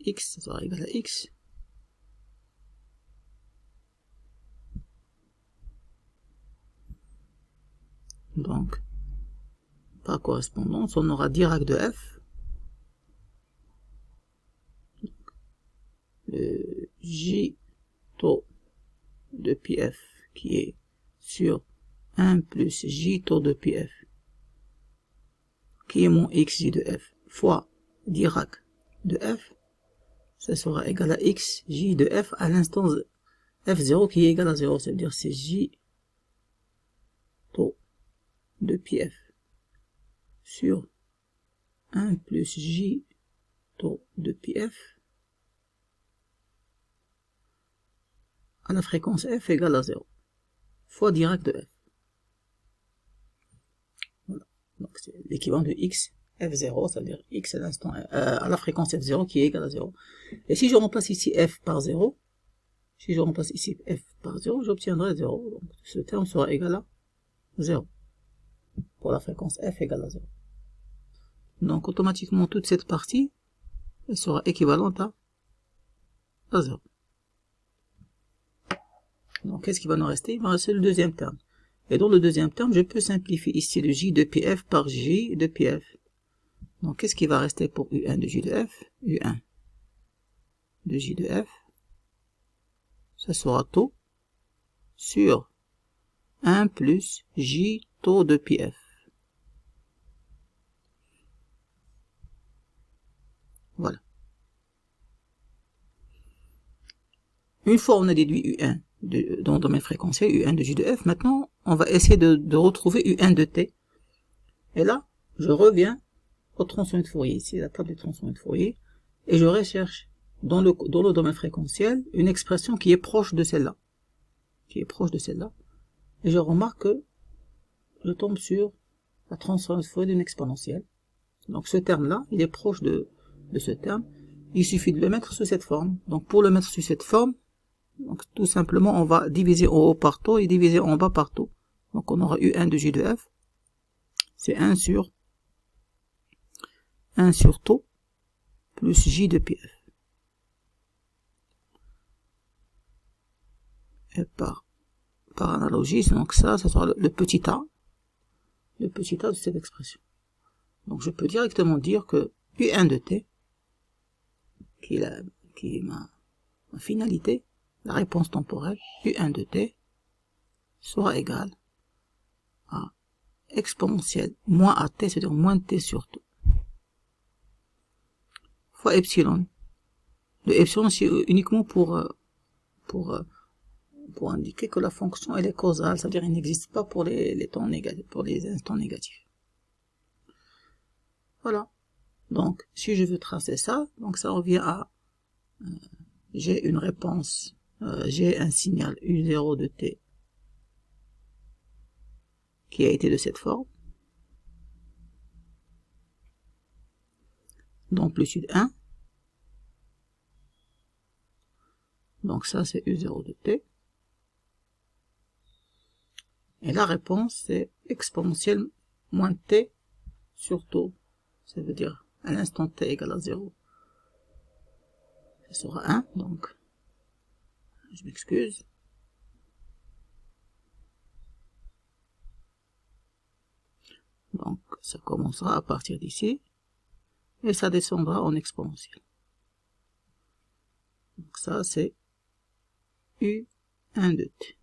X sera égal à X, donc par correspondance, on aura Dirac de F, le J tau de pi F qui est sur 1 plus J tau de pi F, qui est mon xj de F, fois Dirac de F, ça sera égal à x j de F à l'instant F0 qui est égal à 0, ça veut dire c'est J tau de pi F. sur 1 plus J taux de πf à la fréquence f égale à 0, fois direct de f. Voilà. Donc c'est l'équivalent de x f0, c'est-à-dire x à l'instant à la fréquence f0 qui est égale à 0. Et si je remplace ici f par 0, si je remplace ici f par 0, j'obtiendrai 0. Donc ce terme sera égal à 0 pour la fréquence f égale à 0. Donc automatiquement toute cette partie elle sera équivalente à 0. Donc qu'est-ce qui va nous rester? Il va rester le deuxième terme. Et dans le deuxième terme, je peux simplifier ici le J de πf par J de πf. Donc qu'est-ce qui va rester pour U1 de J de f? U1 de J de f, ça sera taux sur 1 plus J taux de πf. Voilà. Une fois on a déduit U1 dans le domaine fréquentiel, U1 de J de f, maintenant on va essayer de retrouver U1 de t. Et là, je reviens au transformé de Fourier, ici la table des transformés de Fourier, et je recherche dans le domaine fréquentiel une expression qui est proche de celle-là. Et je remarque que je tombe sur la transformée de Fourier d'une exponentielle. Donc ce terme-là, il est proche de ce terme. Il suffit de le mettre sous cette forme. Donc pour le mettre sous cette forme, donc tout simplement on va diviser en haut par taux et diviser en bas par taux. Donc on aura U1 de J de f, c'est 1 sur taux plus J de πf. Et par analogie, donc ça sera le petit a de cette expression. Donc je peux directement dire que U1 de t, qui est ma finalité, la réponse temporelle, U1 de t sera égal à exponentielle moins at, c'est-à-dire moins t sur taux, fois epsilon. Le epsilon, c'est uniquement pour indiquer que la fonction elle est causale, c'est-à-dire elle n'existe pas pour les temps négatifs, pour les instants négatifs. Voilà. Donc, si je veux tracer ça, donc ça revient à j'ai une réponse, j'ai un signal U0 de t qui a été de cette forme, d'amplitude 1. Donc ça c'est U0 de t. Et la réponse c'est exponentielle moins t sur taux. Ça veut dire à l'instant t égale à 0. Ça sera 1, donc je m'excuse. Donc ça commencera à partir d'ici et ça descendra en exponentielle. Donc ça c'est U1 de t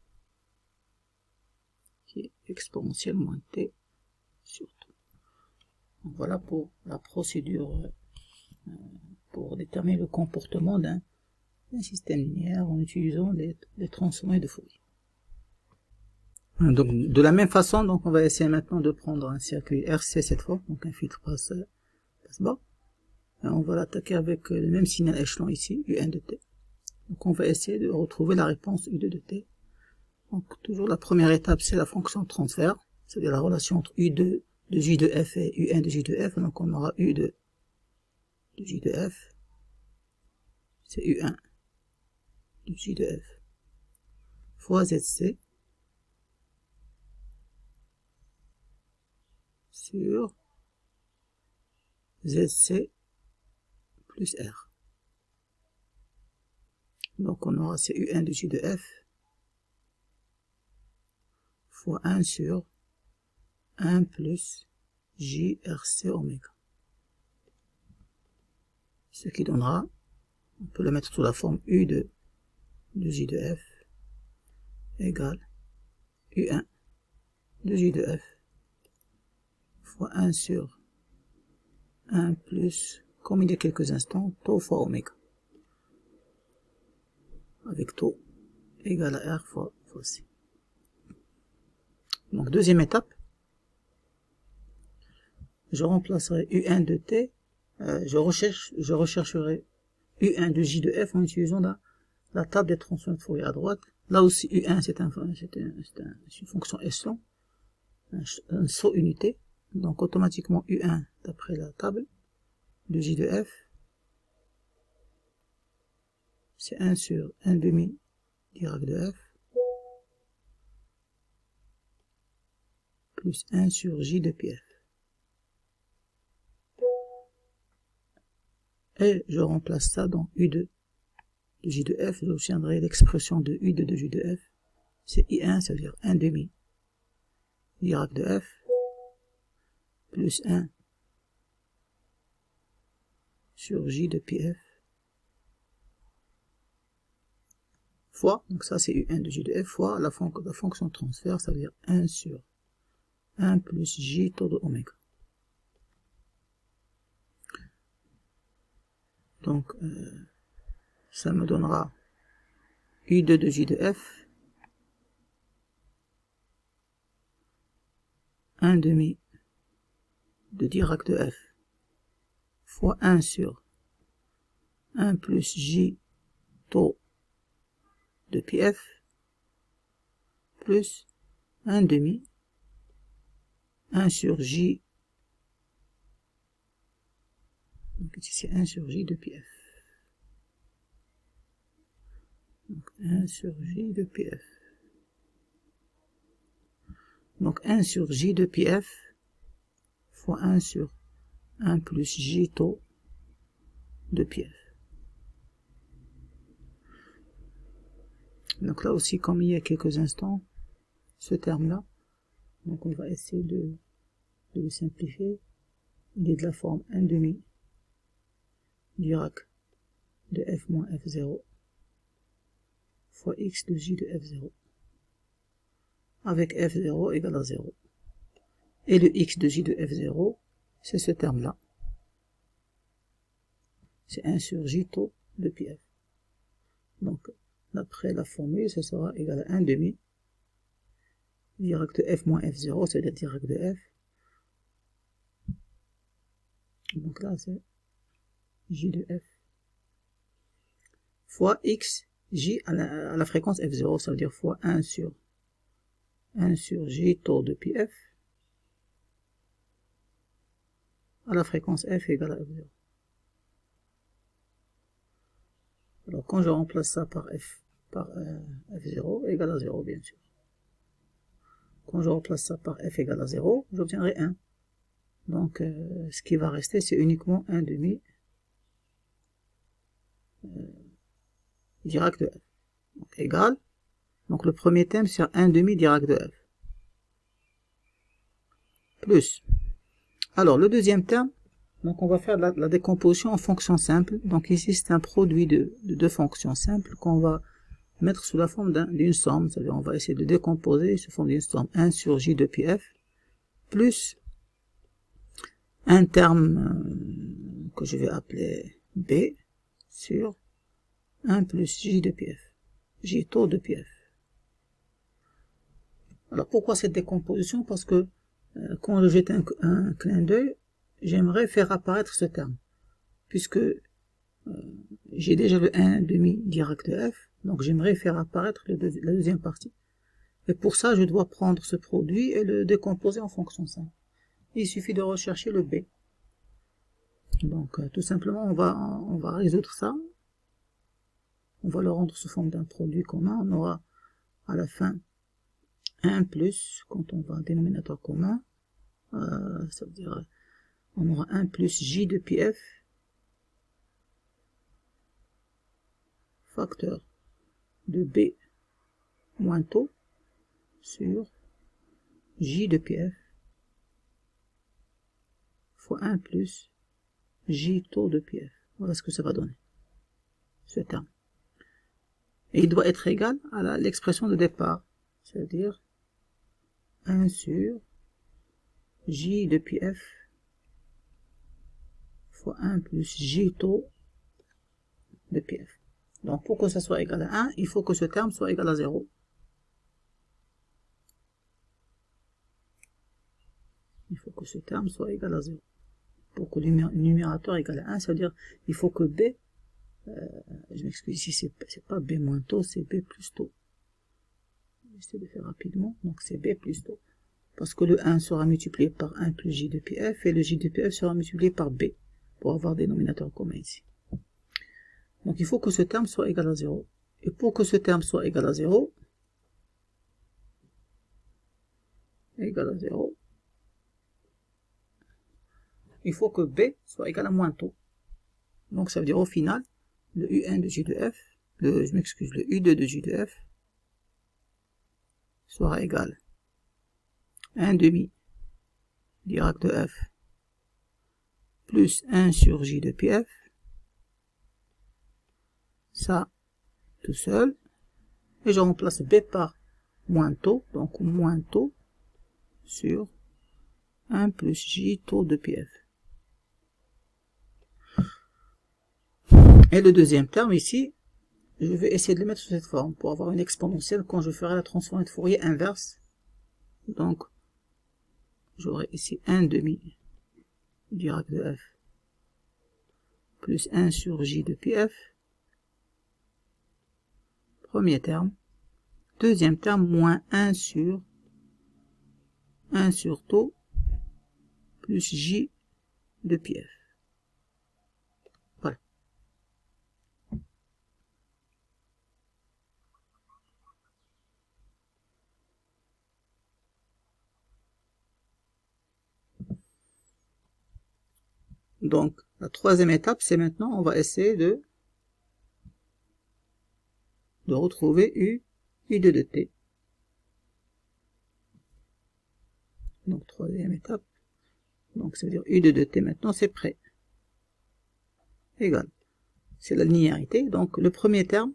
qui est exponentielle moins t sur taux. Donc voilà pour la procédure pour déterminer le comportement d'un système linéaire en utilisant les transformés de Fourier. Donc de la même façon, donc on va essayer maintenant de prendre un circuit RC cette fois, donc un filtre passe bas. Et on va l'attaquer avec le même signal échelon ici, U1 de t. Donc on va essayer de retrouver la réponse U2 de t. Donc toujours la première étape c'est la fonction de transfert, c'est-à-dire la relation entre U2 de J de f et U1 de J de f. Donc on aura U de J de f, c'est U1 de J de f fois ZC sur ZC plus R. Donc on aura c'est U1 de J de f fois 1 sur 1 plus JRC oméga. Ce qui donnera, on peut le mettre sous la forme U de J de f égale U1 de J de f fois 1 sur 1 plus, comme il y a quelques instants, taux fois oméga. Avec taux égale à R fois C. Donc deuxième étape, je remplacerai U1 de T, je rechercherai U1 de J de F en utilisant la table des transforms de Fourier à droite. Là aussi, U1, c'est une fonction échelon, un saut unité. Donc, automatiquement, U1, d'après la table de J de F, c'est 1 sur 1 demi Dirac de F, plus 1 sur J de pi F. Et je remplace ça dans U2 de J de F, j'obtiendrai l'expression de U2 de J de F, c'est I1, ça veut dire 1 demi Dirac de F, plus 1 sur J de pi F, fois, donc ça c'est U1 de J de F, fois la fonction de transfert, ça veut dire 1 sur 1 plus J taux de oméga. Donc, ça me donnera U2 de J de F, 1 demi de Dirac de F, fois 1 sur 1 plus J taux de pi F, plus 1 demi 1 sur J, donc ici c'est 1 sur J de pi F. Donc 1 sur J de pi F. Donc 1 sur J de pi F fois 1 sur 1 plus J taux de pi F. Donc là aussi, comme il y a quelques instants, ce terme-là, donc on va essayer de le simplifier. Il est de la forme 1 demi Dirac de F moins F0 fois X de J de F0 avec F0 égale à 0. Et le X de J de F0, c'est ce terme-là. C'est 1 sur J taux de pi F. Donc, d'après la formule, ce sera égal à 1 demi Dirac de F moins F0, c'est-à-dire Dirac de F. Donc là, c'est J de F fois X, J à la fréquence F0, ça veut dire fois 1 sur J taux de pi F à la fréquence F égale à F0. Alors quand je remplace ça par F0 égale à 0, bien sûr. Quand je remplace ça par F égale à 0, j'obtiendrai 1. Donc ce qui va rester, c'est uniquement 1 demi Dirac de F. Donc égal. Donc le premier terme, c'est 1 demi Dirac de F. Plus. Alors le deuxième terme, donc on va faire la décomposition en fonctions simples. Donc ici, c'est un produit de deux fonctions simples qu'on va mettre sous la forme d'une somme. C'est-à-dire on va essayer de décomposer sous forme d'une somme 1 sur J de pi F plus un terme que je vais appeler B sur 1 plus J de pi F, J taux de pi F. Alors pourquoi cette décomposition? Parce que quand je jette un clin d'œil, j'aimerais faire apparaître ce terme, puisque j'ai déjà le 1 demi Dirac de F, donc j'aimerais faire apparaître la deuxième partie. Et pour ça, je dois prendre ce produit et le décomposer en fonction simple. Il suffit de rechercher le B. Donc tout simplement, on va résoudre ça. On va le rendre sous forme d'un produit commun. On aura à la fin 1 plus, quand on va un dénominateur commun, ça veut dire on aura 1 plus J de pi F facteur de B moins taux sur J de pi F fois 1 plus J taux de pi F. Voilà ce que ça va donner, ce terme. Et il doit être égal à l'expression de départ, c'est-à-dire 1 sur J de pi F fois 1 plus J taux de pi F. Donc pour que ça soit égal à 1, il faut que ce terme soit égal à 0. Il faut que que ce terme soit égal à 0. Pour que le numérateur égale à 1, ça veut dire il faut que B, je m'excuse ici, c'est pas B moins taux, c'est B plus taux. J'essaie de faire rapidement, donc c'est B plus taux. Parce que le 1 sera multiplié par 1 plus J de PF, et le J de PF sera multiplié par B, pour avoir des dénominateurs communs ici. Donc il faut que ce terme soit égal à 0. Et pour que ce terme soit égal à 0, il faut que B soit égal à moins taux. Donc ça veut dire au final, le U1 de J de F, le U2 de J de F sera égal à 1 demi Dirac de F plus 1 sur J de PF, ça tout seul, et je remplace B par moins taux, donc moins taux sur 1 plus J taux de PF. Et le deuxième terme ici, je vais essayer de le mettre sous cette forme pour avoir une exponentielle quand je ferai la transformée de Fourier inverse. Donc, j'aurai ici 1 demi Dirac de F plus 1 sur J de PF. Premier terme. Deuxième terme, moins 1 sur taux plus J de PF. Voilà. Donc, la troisième étape, c'est maintenant, on va essayer de retrouver U2 de T. Donc, troisième étape. Donc, ça veut dire U2 de T maintenant, c'est prêt. Égal. C'est la linéarité. Donc, le premier terme,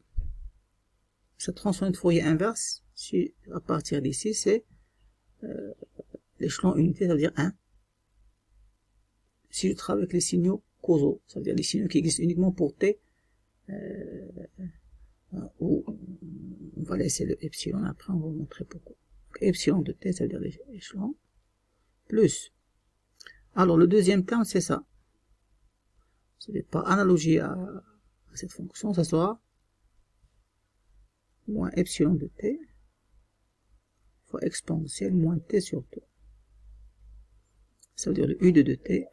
sa transformée de Fourier inverse, si, à partir d'ici, c'est l'échelon unité, ça veut dire 1. Si je travaille avec les signaux causaux, ça veut dire les signaux qui existent uniquement pour T, ou on va laisser le epsilon, après on va vous montrer pourquoi. Donc, epsilon de T, ça veut dire l'échelon, plus. Alors le deuxième terme, c'est ça. Ce n'est pas analogie à cette fonction, ça sera moins epsilon de T fois exponentielle moins T sur T. Ça veut dire le U2 de T,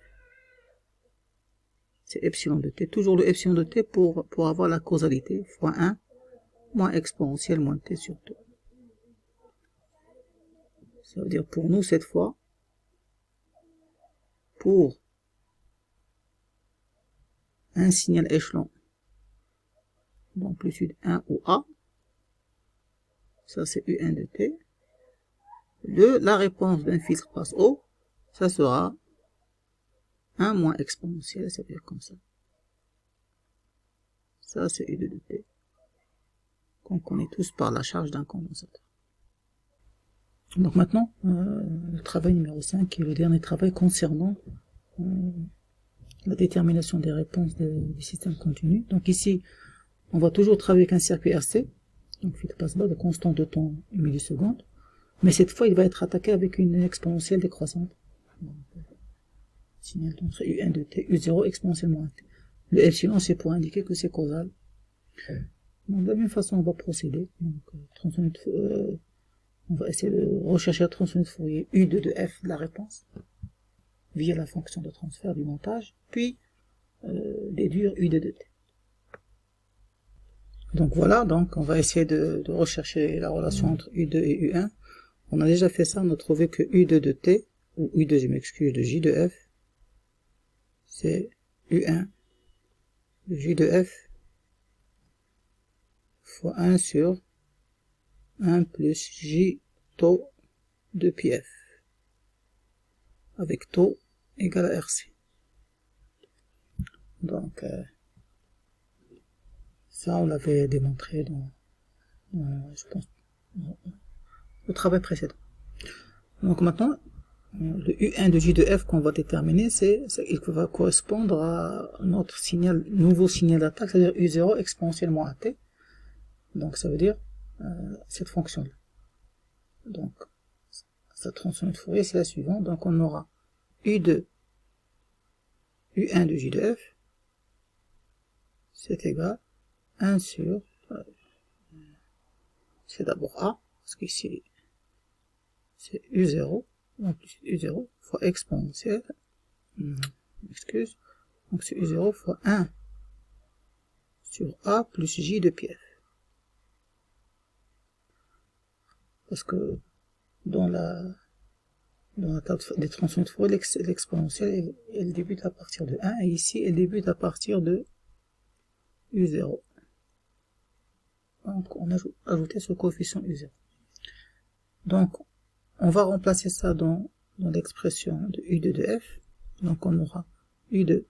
c'est epsilon de T, toujours le epsilon de T pour avoir la causalité, fois 1, moins exponentielle moins T sur T. Ça veut dire pour nous, cette fois, pour un signal échelon d'amplitude 1 ou A, ça c'est U1 de T, la réponse d'un filtre passe haut, ça sera 1 moins exponentielle, ça veut dire comme ça. Ça c'est U2 de T, qu'on connaît tous par la charge d'un condensateur. Donc maintenant, le travail numéro 5, qui est le dernier travail concernant la détermination des réponses du système continu. Donc ici, on va toujours travailler avec un circuit RC, donc filtre passe-bas de constante de temps 1 milliseconde, mais cette fois il va être attaqué avec une exponentielle décroissante. Donc, signal entre U1 de T, U0 exponentielle moins T. Le epsilon c'est pour indiquer que c'est causal. Donc, de la même façon on va procéder. Donc, on va essayer de rechercher la transformée de Fourier U2 de F de la réponse via la fonction de transfert du montage, puis déduire U2 de T. Donc voilà, donc on va essayer de rechercher la relation entre U2 et U1. On a déjà fait ça, on a trouvé que U2 de T, ou U2, je m'excuse, de J de F, c'est U1 de J de F fois 1 sur 1 plus J taux de pi F, avec taux égal à RC. Donc, ça on l'avait démontré dans je pense, le travail précédent. Donc maintenant, le U1 de J de F qu'on va déterminer, il va correspondre à notre signal, nouveau signal d'attaque, c'est-à-dire U0 exponentiellement AT. Donc ça veut dire cette fonction-là. Donc, sa transformée de Fourier, c'est la suivante. Donc on aura U de U1 de J de F, c'est égal 1 sur, c'est d'abord A, parce qu'ici, c'est U0, donc U0 fois exponentielle, excuse, donc c'est U0 fois 1 sur A plus J de pi F. Parce que dans la table des transformations de Fourier, l'exponentielle, elle débute à partir de 1, et ici, elle débute à partir de U0. Donc, on a ajouté ce coefficient U0. Donc, on va remplacer ça dans l'expression de U2 de F. Donc, on aura U2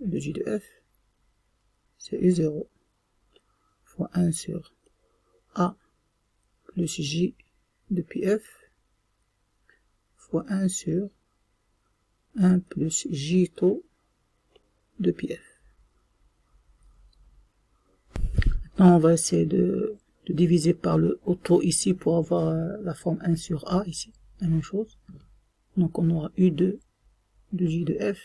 de J de F, c'est U0 fois 1 sur A plus J de pi F fois 1 sur 1 plus J taux de pi F. Maintenant, on va essayer de diviser par le taux ici pour avoir la forme 1 sur A ici, la même chose. Donc, on aura U2 de J de F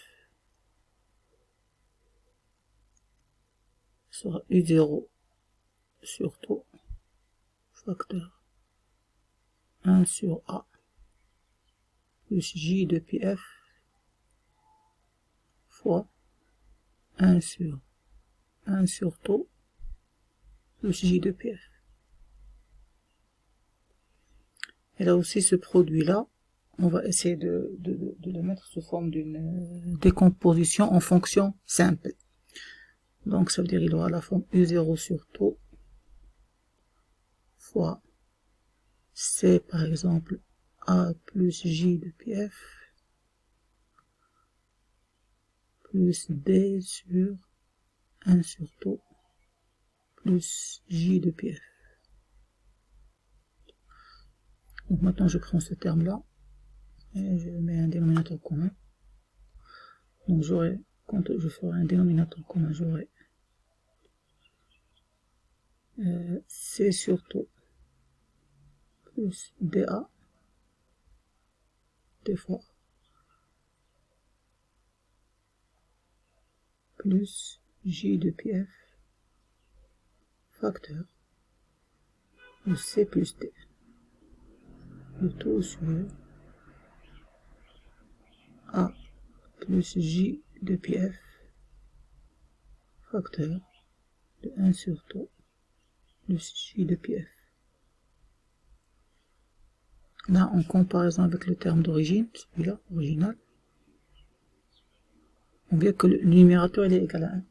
sera U0 sur taux facteur 1 sur A plus J de pi F fois 1 sur taux plus J de pi F. Et là aussi, ce produit-là, on va essayer de le mettre sous forme d'une décomposition en fonction simple. Donc, ça veut dire qu'il aura la forme U0 sur taux fois C, par exemple, A plus J de pi F plus D sur 1 sur taux plus J de pi F. Donc maintenant, je prends ce terme-là et je mets un dénominateur commun. Donc j'aurai, quand je ferai un dénominateur commun, j'aurai C sur taux plus DA des fois plus J de pi F facteur de C plus D. Le taux sur A plus J de pi F facteur de 1 sur taux plus J de pi F. Là, en comparaison avec le terme d'origine, celui-là, original, on voit que le numérateur il est égal à 1.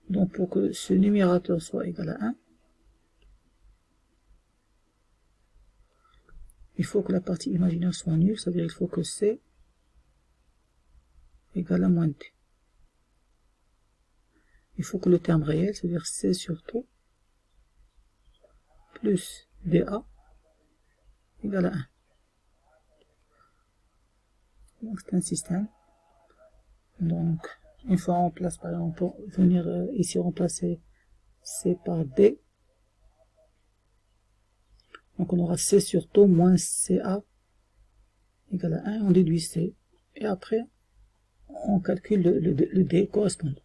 Donc pour que ce numérateur soit égal à 1, il faut que la partie imaginaire soit nulle, c'est-à-dire il faut que C égale à moins D. Il faut que le terme réel, c'est-à-dire C sur taux, plus DA égale à 1. Donc c'est un système. Donc une fois on place, par exemple, on peut venir ici remplacer C par D. Donc on aura C sur taux moins CA égale à 1, on déduit C. Et après, on calcule le D correspondant.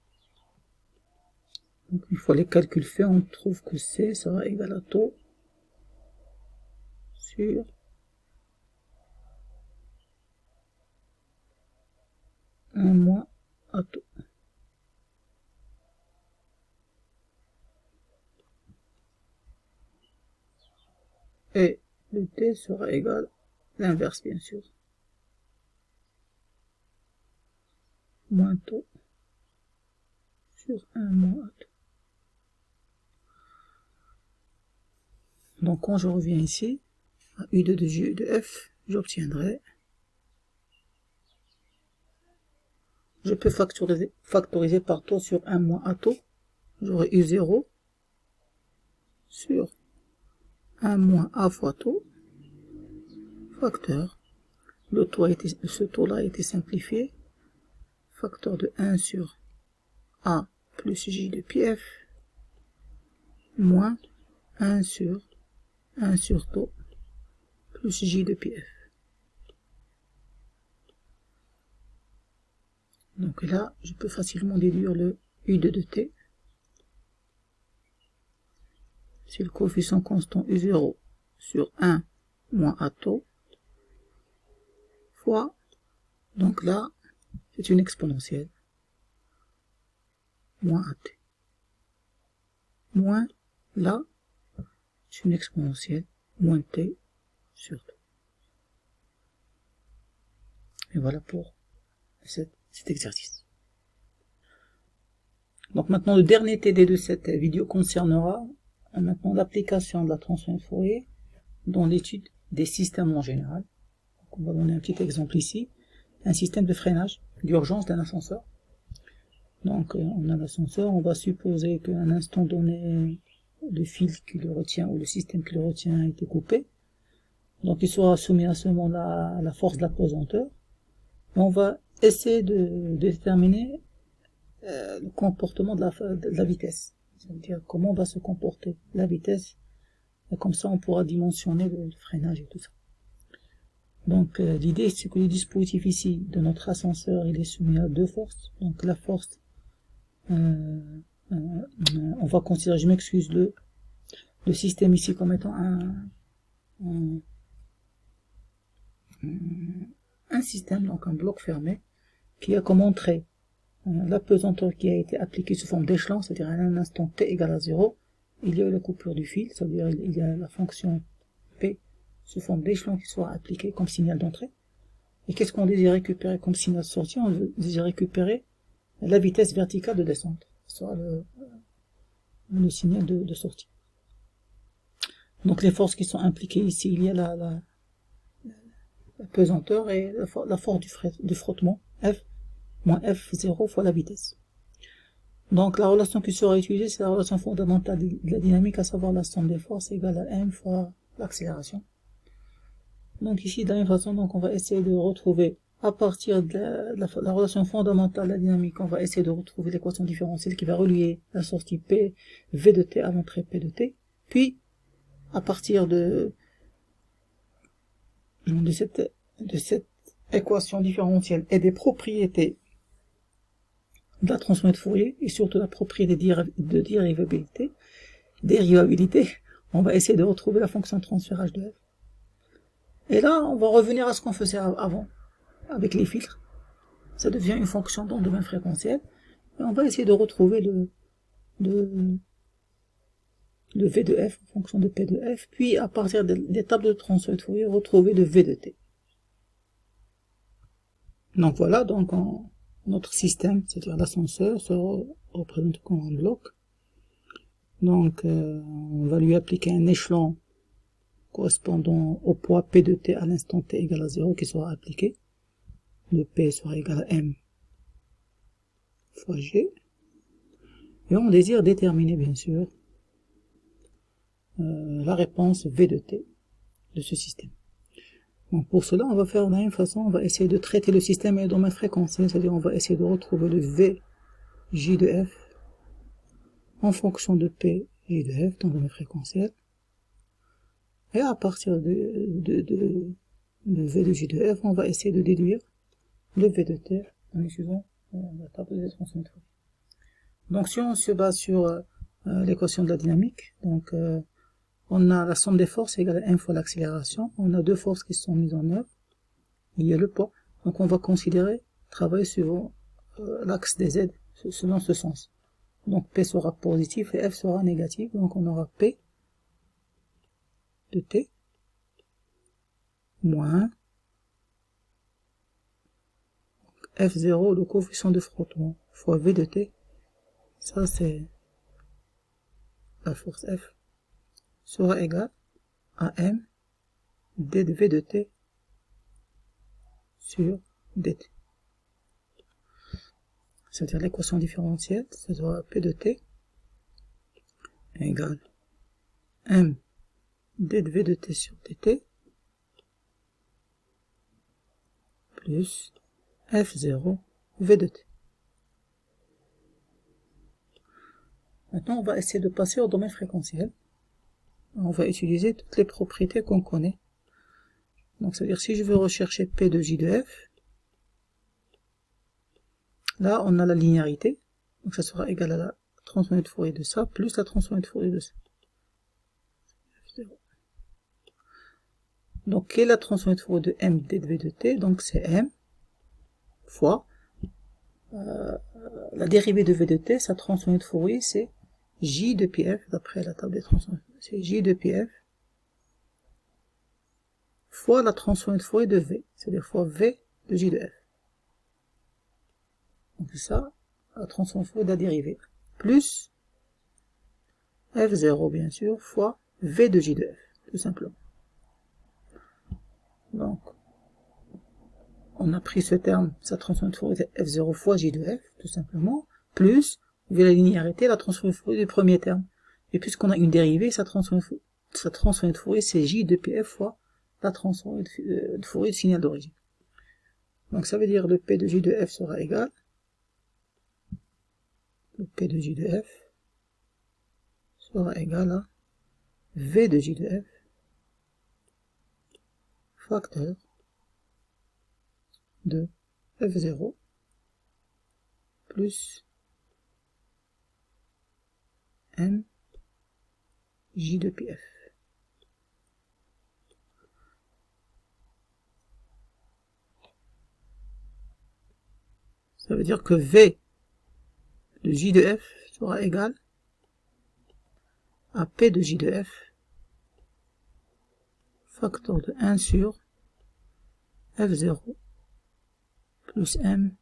Donc une fois les calculs faits, on trouve que C sera égal à taux sur un moins à taux. Et le D sera égal à l'inverse, bien sûr. Moins taux sur 1 moins à taux. Donc quand je reviens ici, à U2 de J de F, j'obtiendrai, je peux factoriser par taux sur 1 moins à taux, j'aurai U0 sur 1 moins A fois taux, facteur, ce taux-là a été simplifié, facteur de 1 sur A plus J de pi F, moins 1 sur taux plus J de pi F. Donc là, je peux facilement déduire le U2 de t. C'est le coefficient constant U0 sur 1 moins A taux fois, donc là, c'est une exponentielle, moins AT. Moins, là, c'est une exponentielle, moins T sur 2. Et voilà pour cet exercice. Donc maintenant, le dernier TD de cette vidéo concernera maintenant l'application de la transformée de Fourier dans l'étude des systèmes en général. Donc on va donner un petit exemple ici. Un système de freinage d'urgence d'un ascenseur. Donc on a l'ascenseur, on va supposer qu'à un instant donné, le fil qui le retient ou le système qui le retient a été coupé. Donc il sera soumis à ce moment-là à la force de la pesanteur. Et on va essayer de déterminer le comportement de la vitesse. C'est-à-dire comment va se comporter la vitesse. Et comme ça on pourra dimensionner le freinage et tout ça. Donc l'idée c'est que le dispositif ici de notre ascenseur il est soumis à deux forces. Donc la force, on va considérer, je m'excuse, le système ici comme étant un système, donc un bloc fermé, qui a comme entrée la pesanteur qui a été appliquée sous forme d'échelon, c'est-à-dire à un instant t égale à 0, il y a eu la coupure du fil, c'est-à-dire il y a la fonction p sous forme d'échelon qui soit appliquée comme signal d'entrée. Et qu'est-ce qu'on désire récupérer comme signal de sortie? On désire récupérer la vitesse verticale de descente, soit le signal de sortie. Donc les forces qui sont impliquées ici, il y a la pesanteur et la force du frottement, F moins F0 fois la vitesse. Donc la relation qui sera utilisée, c'est la relation fondamentale de la dynamique, à savoir la somme des forces égale à m fois l'accélération. Donc ici, de la même façon, donc on va essayer de retrouver, à partir de la relation fondamentale de la dynamique, on va essayer de retrouver l'équation différentielle qui va relier la sortie P, V de t à l'entrée P de t. Puis, à partir de cette équation différentielle et des propriétés de la transformée de Fourier, et surtout la propriété de dérivabilité, on va essayer de retrouver la fonction de transférage de f. Et là, on va revenir à ce qu'on faisait avant, avec les filtres. Ça devient une fonction dans le domaine fréquentiel. Et on va essayer de retrouver le V de f en fonction de P de f, puis à partir des tables de transfert de Fourier, retrouver le V de t. Donc voilà, donc notre système, c'est-à-dire l'ascenseur, sera représenté comme un bloc. Donc on va lui appliquer un échelon correspondant au poids P de t à l'instant t égale à 0 qui sera appliqué. Le P sera égal à M fois G. Et on désire déterminer, bien sûr, la réponse V de t de ce système. Donc pour cela, on va faire de la même façon, on va essayer de traiter le système dans domaine fréquentiel, c'est-à-dire on va essayer de retrouver le V J de F en fonction de P J de F dans le domaine fréquentiel. Et à partir de V de J de F, on va essayer de déduire le V de t en utilisant la table des transformées de Fourier. Donc si on se base sur l'équation de la dynamique, donc on a la somme des forces égale à 1 fois l'accélération, on a deux forces qui sont mises en œuvre, il y a le poids, donc on va travailler sur l'axe des Z selon ce sens. Donc P sera positif et F sera négatif, donc on aura P de T moins F0, le coefficient de frottement, fois V de T, ça c'est la force F, sera égal à M d de V de T sur dt. C'est-à-dire l'équation différentielle, ça sera P de T égale M d de V de T sur dt plus F0 V de T. Maintenant, on va essayer de passer au domaine fréquentiel. On va utiliser toutes les propriétés qu'on connaît. Donc, c'est-à-dire si je veux rechercher P de J de F, Là, on a la linéarité. Donc, ça sera égal à la transformée de Fourier de ça, plus la transformée de Fourier de ça. Donc, quelle est la transformée de Fourier de m dv de t? Donc, c'est m fois la dérivée de v de t, sa transformée de Fourier, c'est j de pi f, d'après la table des transformations. C'est j de pi f fois la transformée de Fourier de v, c'est-à-dire fois v de j de f. Donc, c'est ça, la transformée de Fourier de la dérivée. Plus f0, bien sûr, fois v de j de f, tout simplement. Donc, on a pris ce terme, sa transformée de Fourier c'est f0 fois j de f, tout simplement, plus, vu la linéarité, la transformée de Fourier du premier terme. Et puisqu'on a une dérivée, sa transformée de Fourier, c'est j de pi f fois la transformée de Fourier du signal d'origine. Donc ça veut dire le p de j de f sera égal, le p de j de f sera égal à v de j de f facteur de f0 plus m j de pi f. Ça veut dire que v de j de f sera égal à p de j de f facteur de 1 sur f0 plus m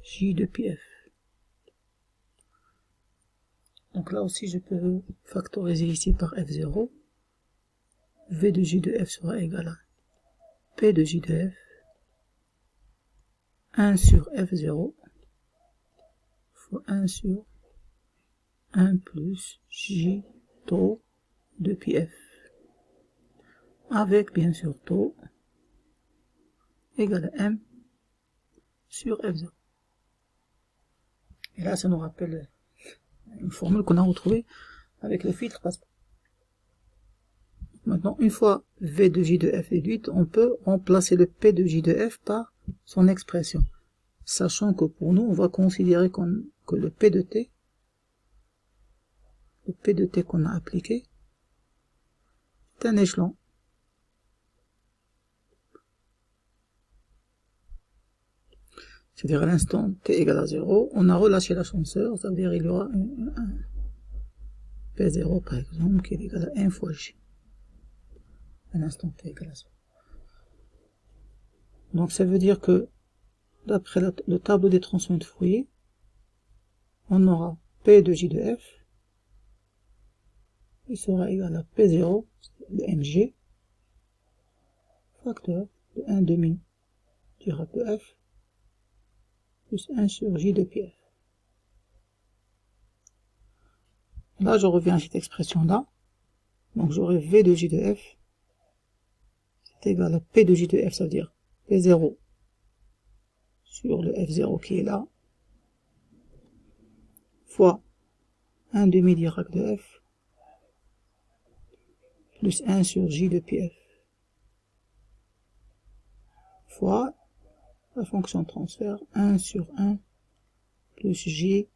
j de pi f. Donc là aussi je peux factoriser ici par f0. v de j de f sera égal à p de j de f 1 sur f0 fois 1 sur 1 plus j tau de pi f, avec bien sûr tau égale à m sur f0. Et là ça nous rappelle une formule qu'on a retrouvée avec le filtre passe-pas. Maintenant, une fois v de j de f déduite, on peut remplacer le p de j de f par son expression, sachant que pour nous, on va considérer que le p de t qu'on a appliqué, c'est un échelon. C'est-à-dire à l'instant t égale à 0, on a relâché l'ascenseur, ça veut dire il y aura un P0 par exemple qui est égal à 1 fois j. À l'instant t égale à 0. Donc ça veut dire que d'après le tableau des transformés de Fourier, on aura P de j de f, il sera égal à P0 de mg, facteur de 1 demi Dirac de f, plus 1 sur j de pi f. Là, je reviens à cette expression-là. Donc, j'aurai v de j de f, c'est égal à p de j de f, ça veut dire p0 sur le f0 qui est là, fois 1 demi Dirac de f, plus 1 sur j de pi f, fois la fonction de transfert 1 sur 1 plus j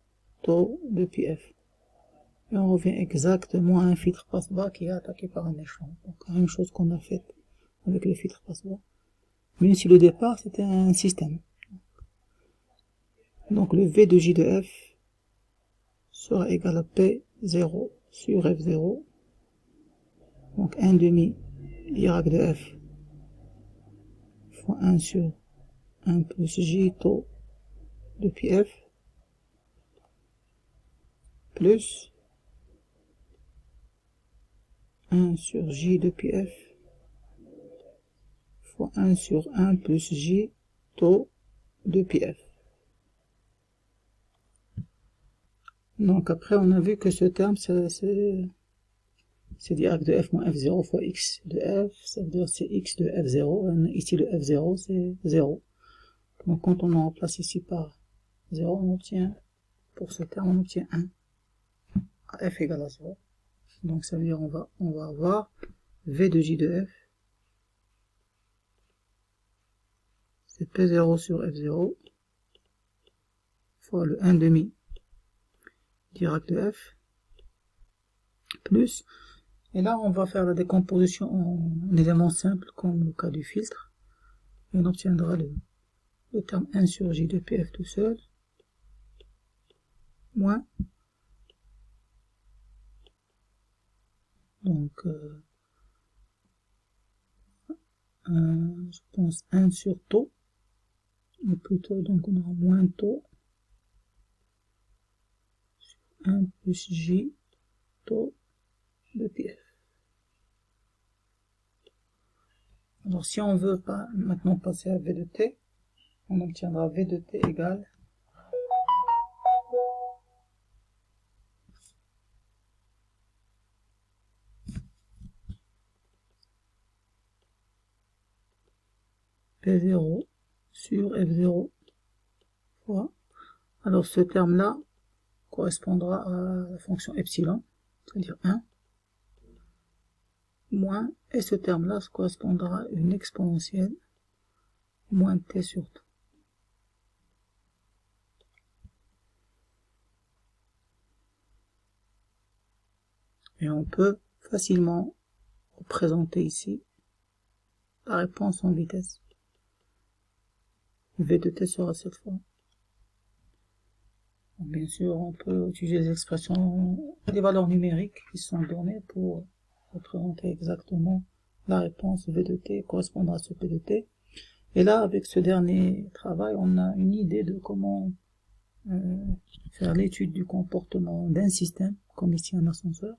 tau de pi f. Et on revient exactement à un filtre passe-bas qui est attaqué par un échelon. Donc la même chose qu'on a fait avec le filtre passe-bas. Même si le départ c'était un système. Donc le v de j de f sera égal à p0 sur f0. Donc 1 demi Dirac de f fois 1 sur 1 plus j tau de pi f plus 1 sur j de pi f fois 1 sur 1 plus j tau de pi f. Donc après on a vu que ce terme c'est Dirac de f moins f0 fois x de f, ça veut dire c'est x de f0, ici le f0 c'est 0. Donc quand on en remplace ici par 0, on obtient, pour ce terme on obtient 1 à f égale à 0. Donc ça veut dire on va avoir v de j de f, c'est p0 sur f0 fois le 1 demi direct de f plus, et là on va faire la décomposition en éléments simples comme le cas du filtre, et on obtiendra le terme 1 sur j de pf tout seul, moins, donc je pense 1 sur taux, ou plutôt donc on aura moins taux, 1 plus j taux de pf. Alors si on veut pas maintenant passer à v de t, on obtiendra v de t égale P0 sur F0 fois, alors ce terme là correspondra à la fonction epsilon, c'est-à-dire 1, moins, et ce terme là correspondra à une exponentielle moins t sur t. Et on peut facilement représenter ici la réponse en vitesse. V de t sera cette fois. Bien sûr, on peut utiliser les expressions, des valeurs numériques qui sont données pour représenter exactement la réponse V de t correspondra à ce P de t. Et là, avec ce dernier travail, on a une idée de comment faire l'étude du comportement d'un système, comme ici un ascenseur,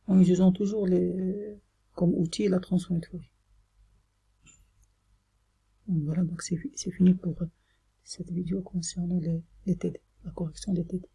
en utilisant toujours comme outil la transformée de Fourier. Donc voilà, donc c'est fini pour cette vidéo concernant les TD, la correction des TD.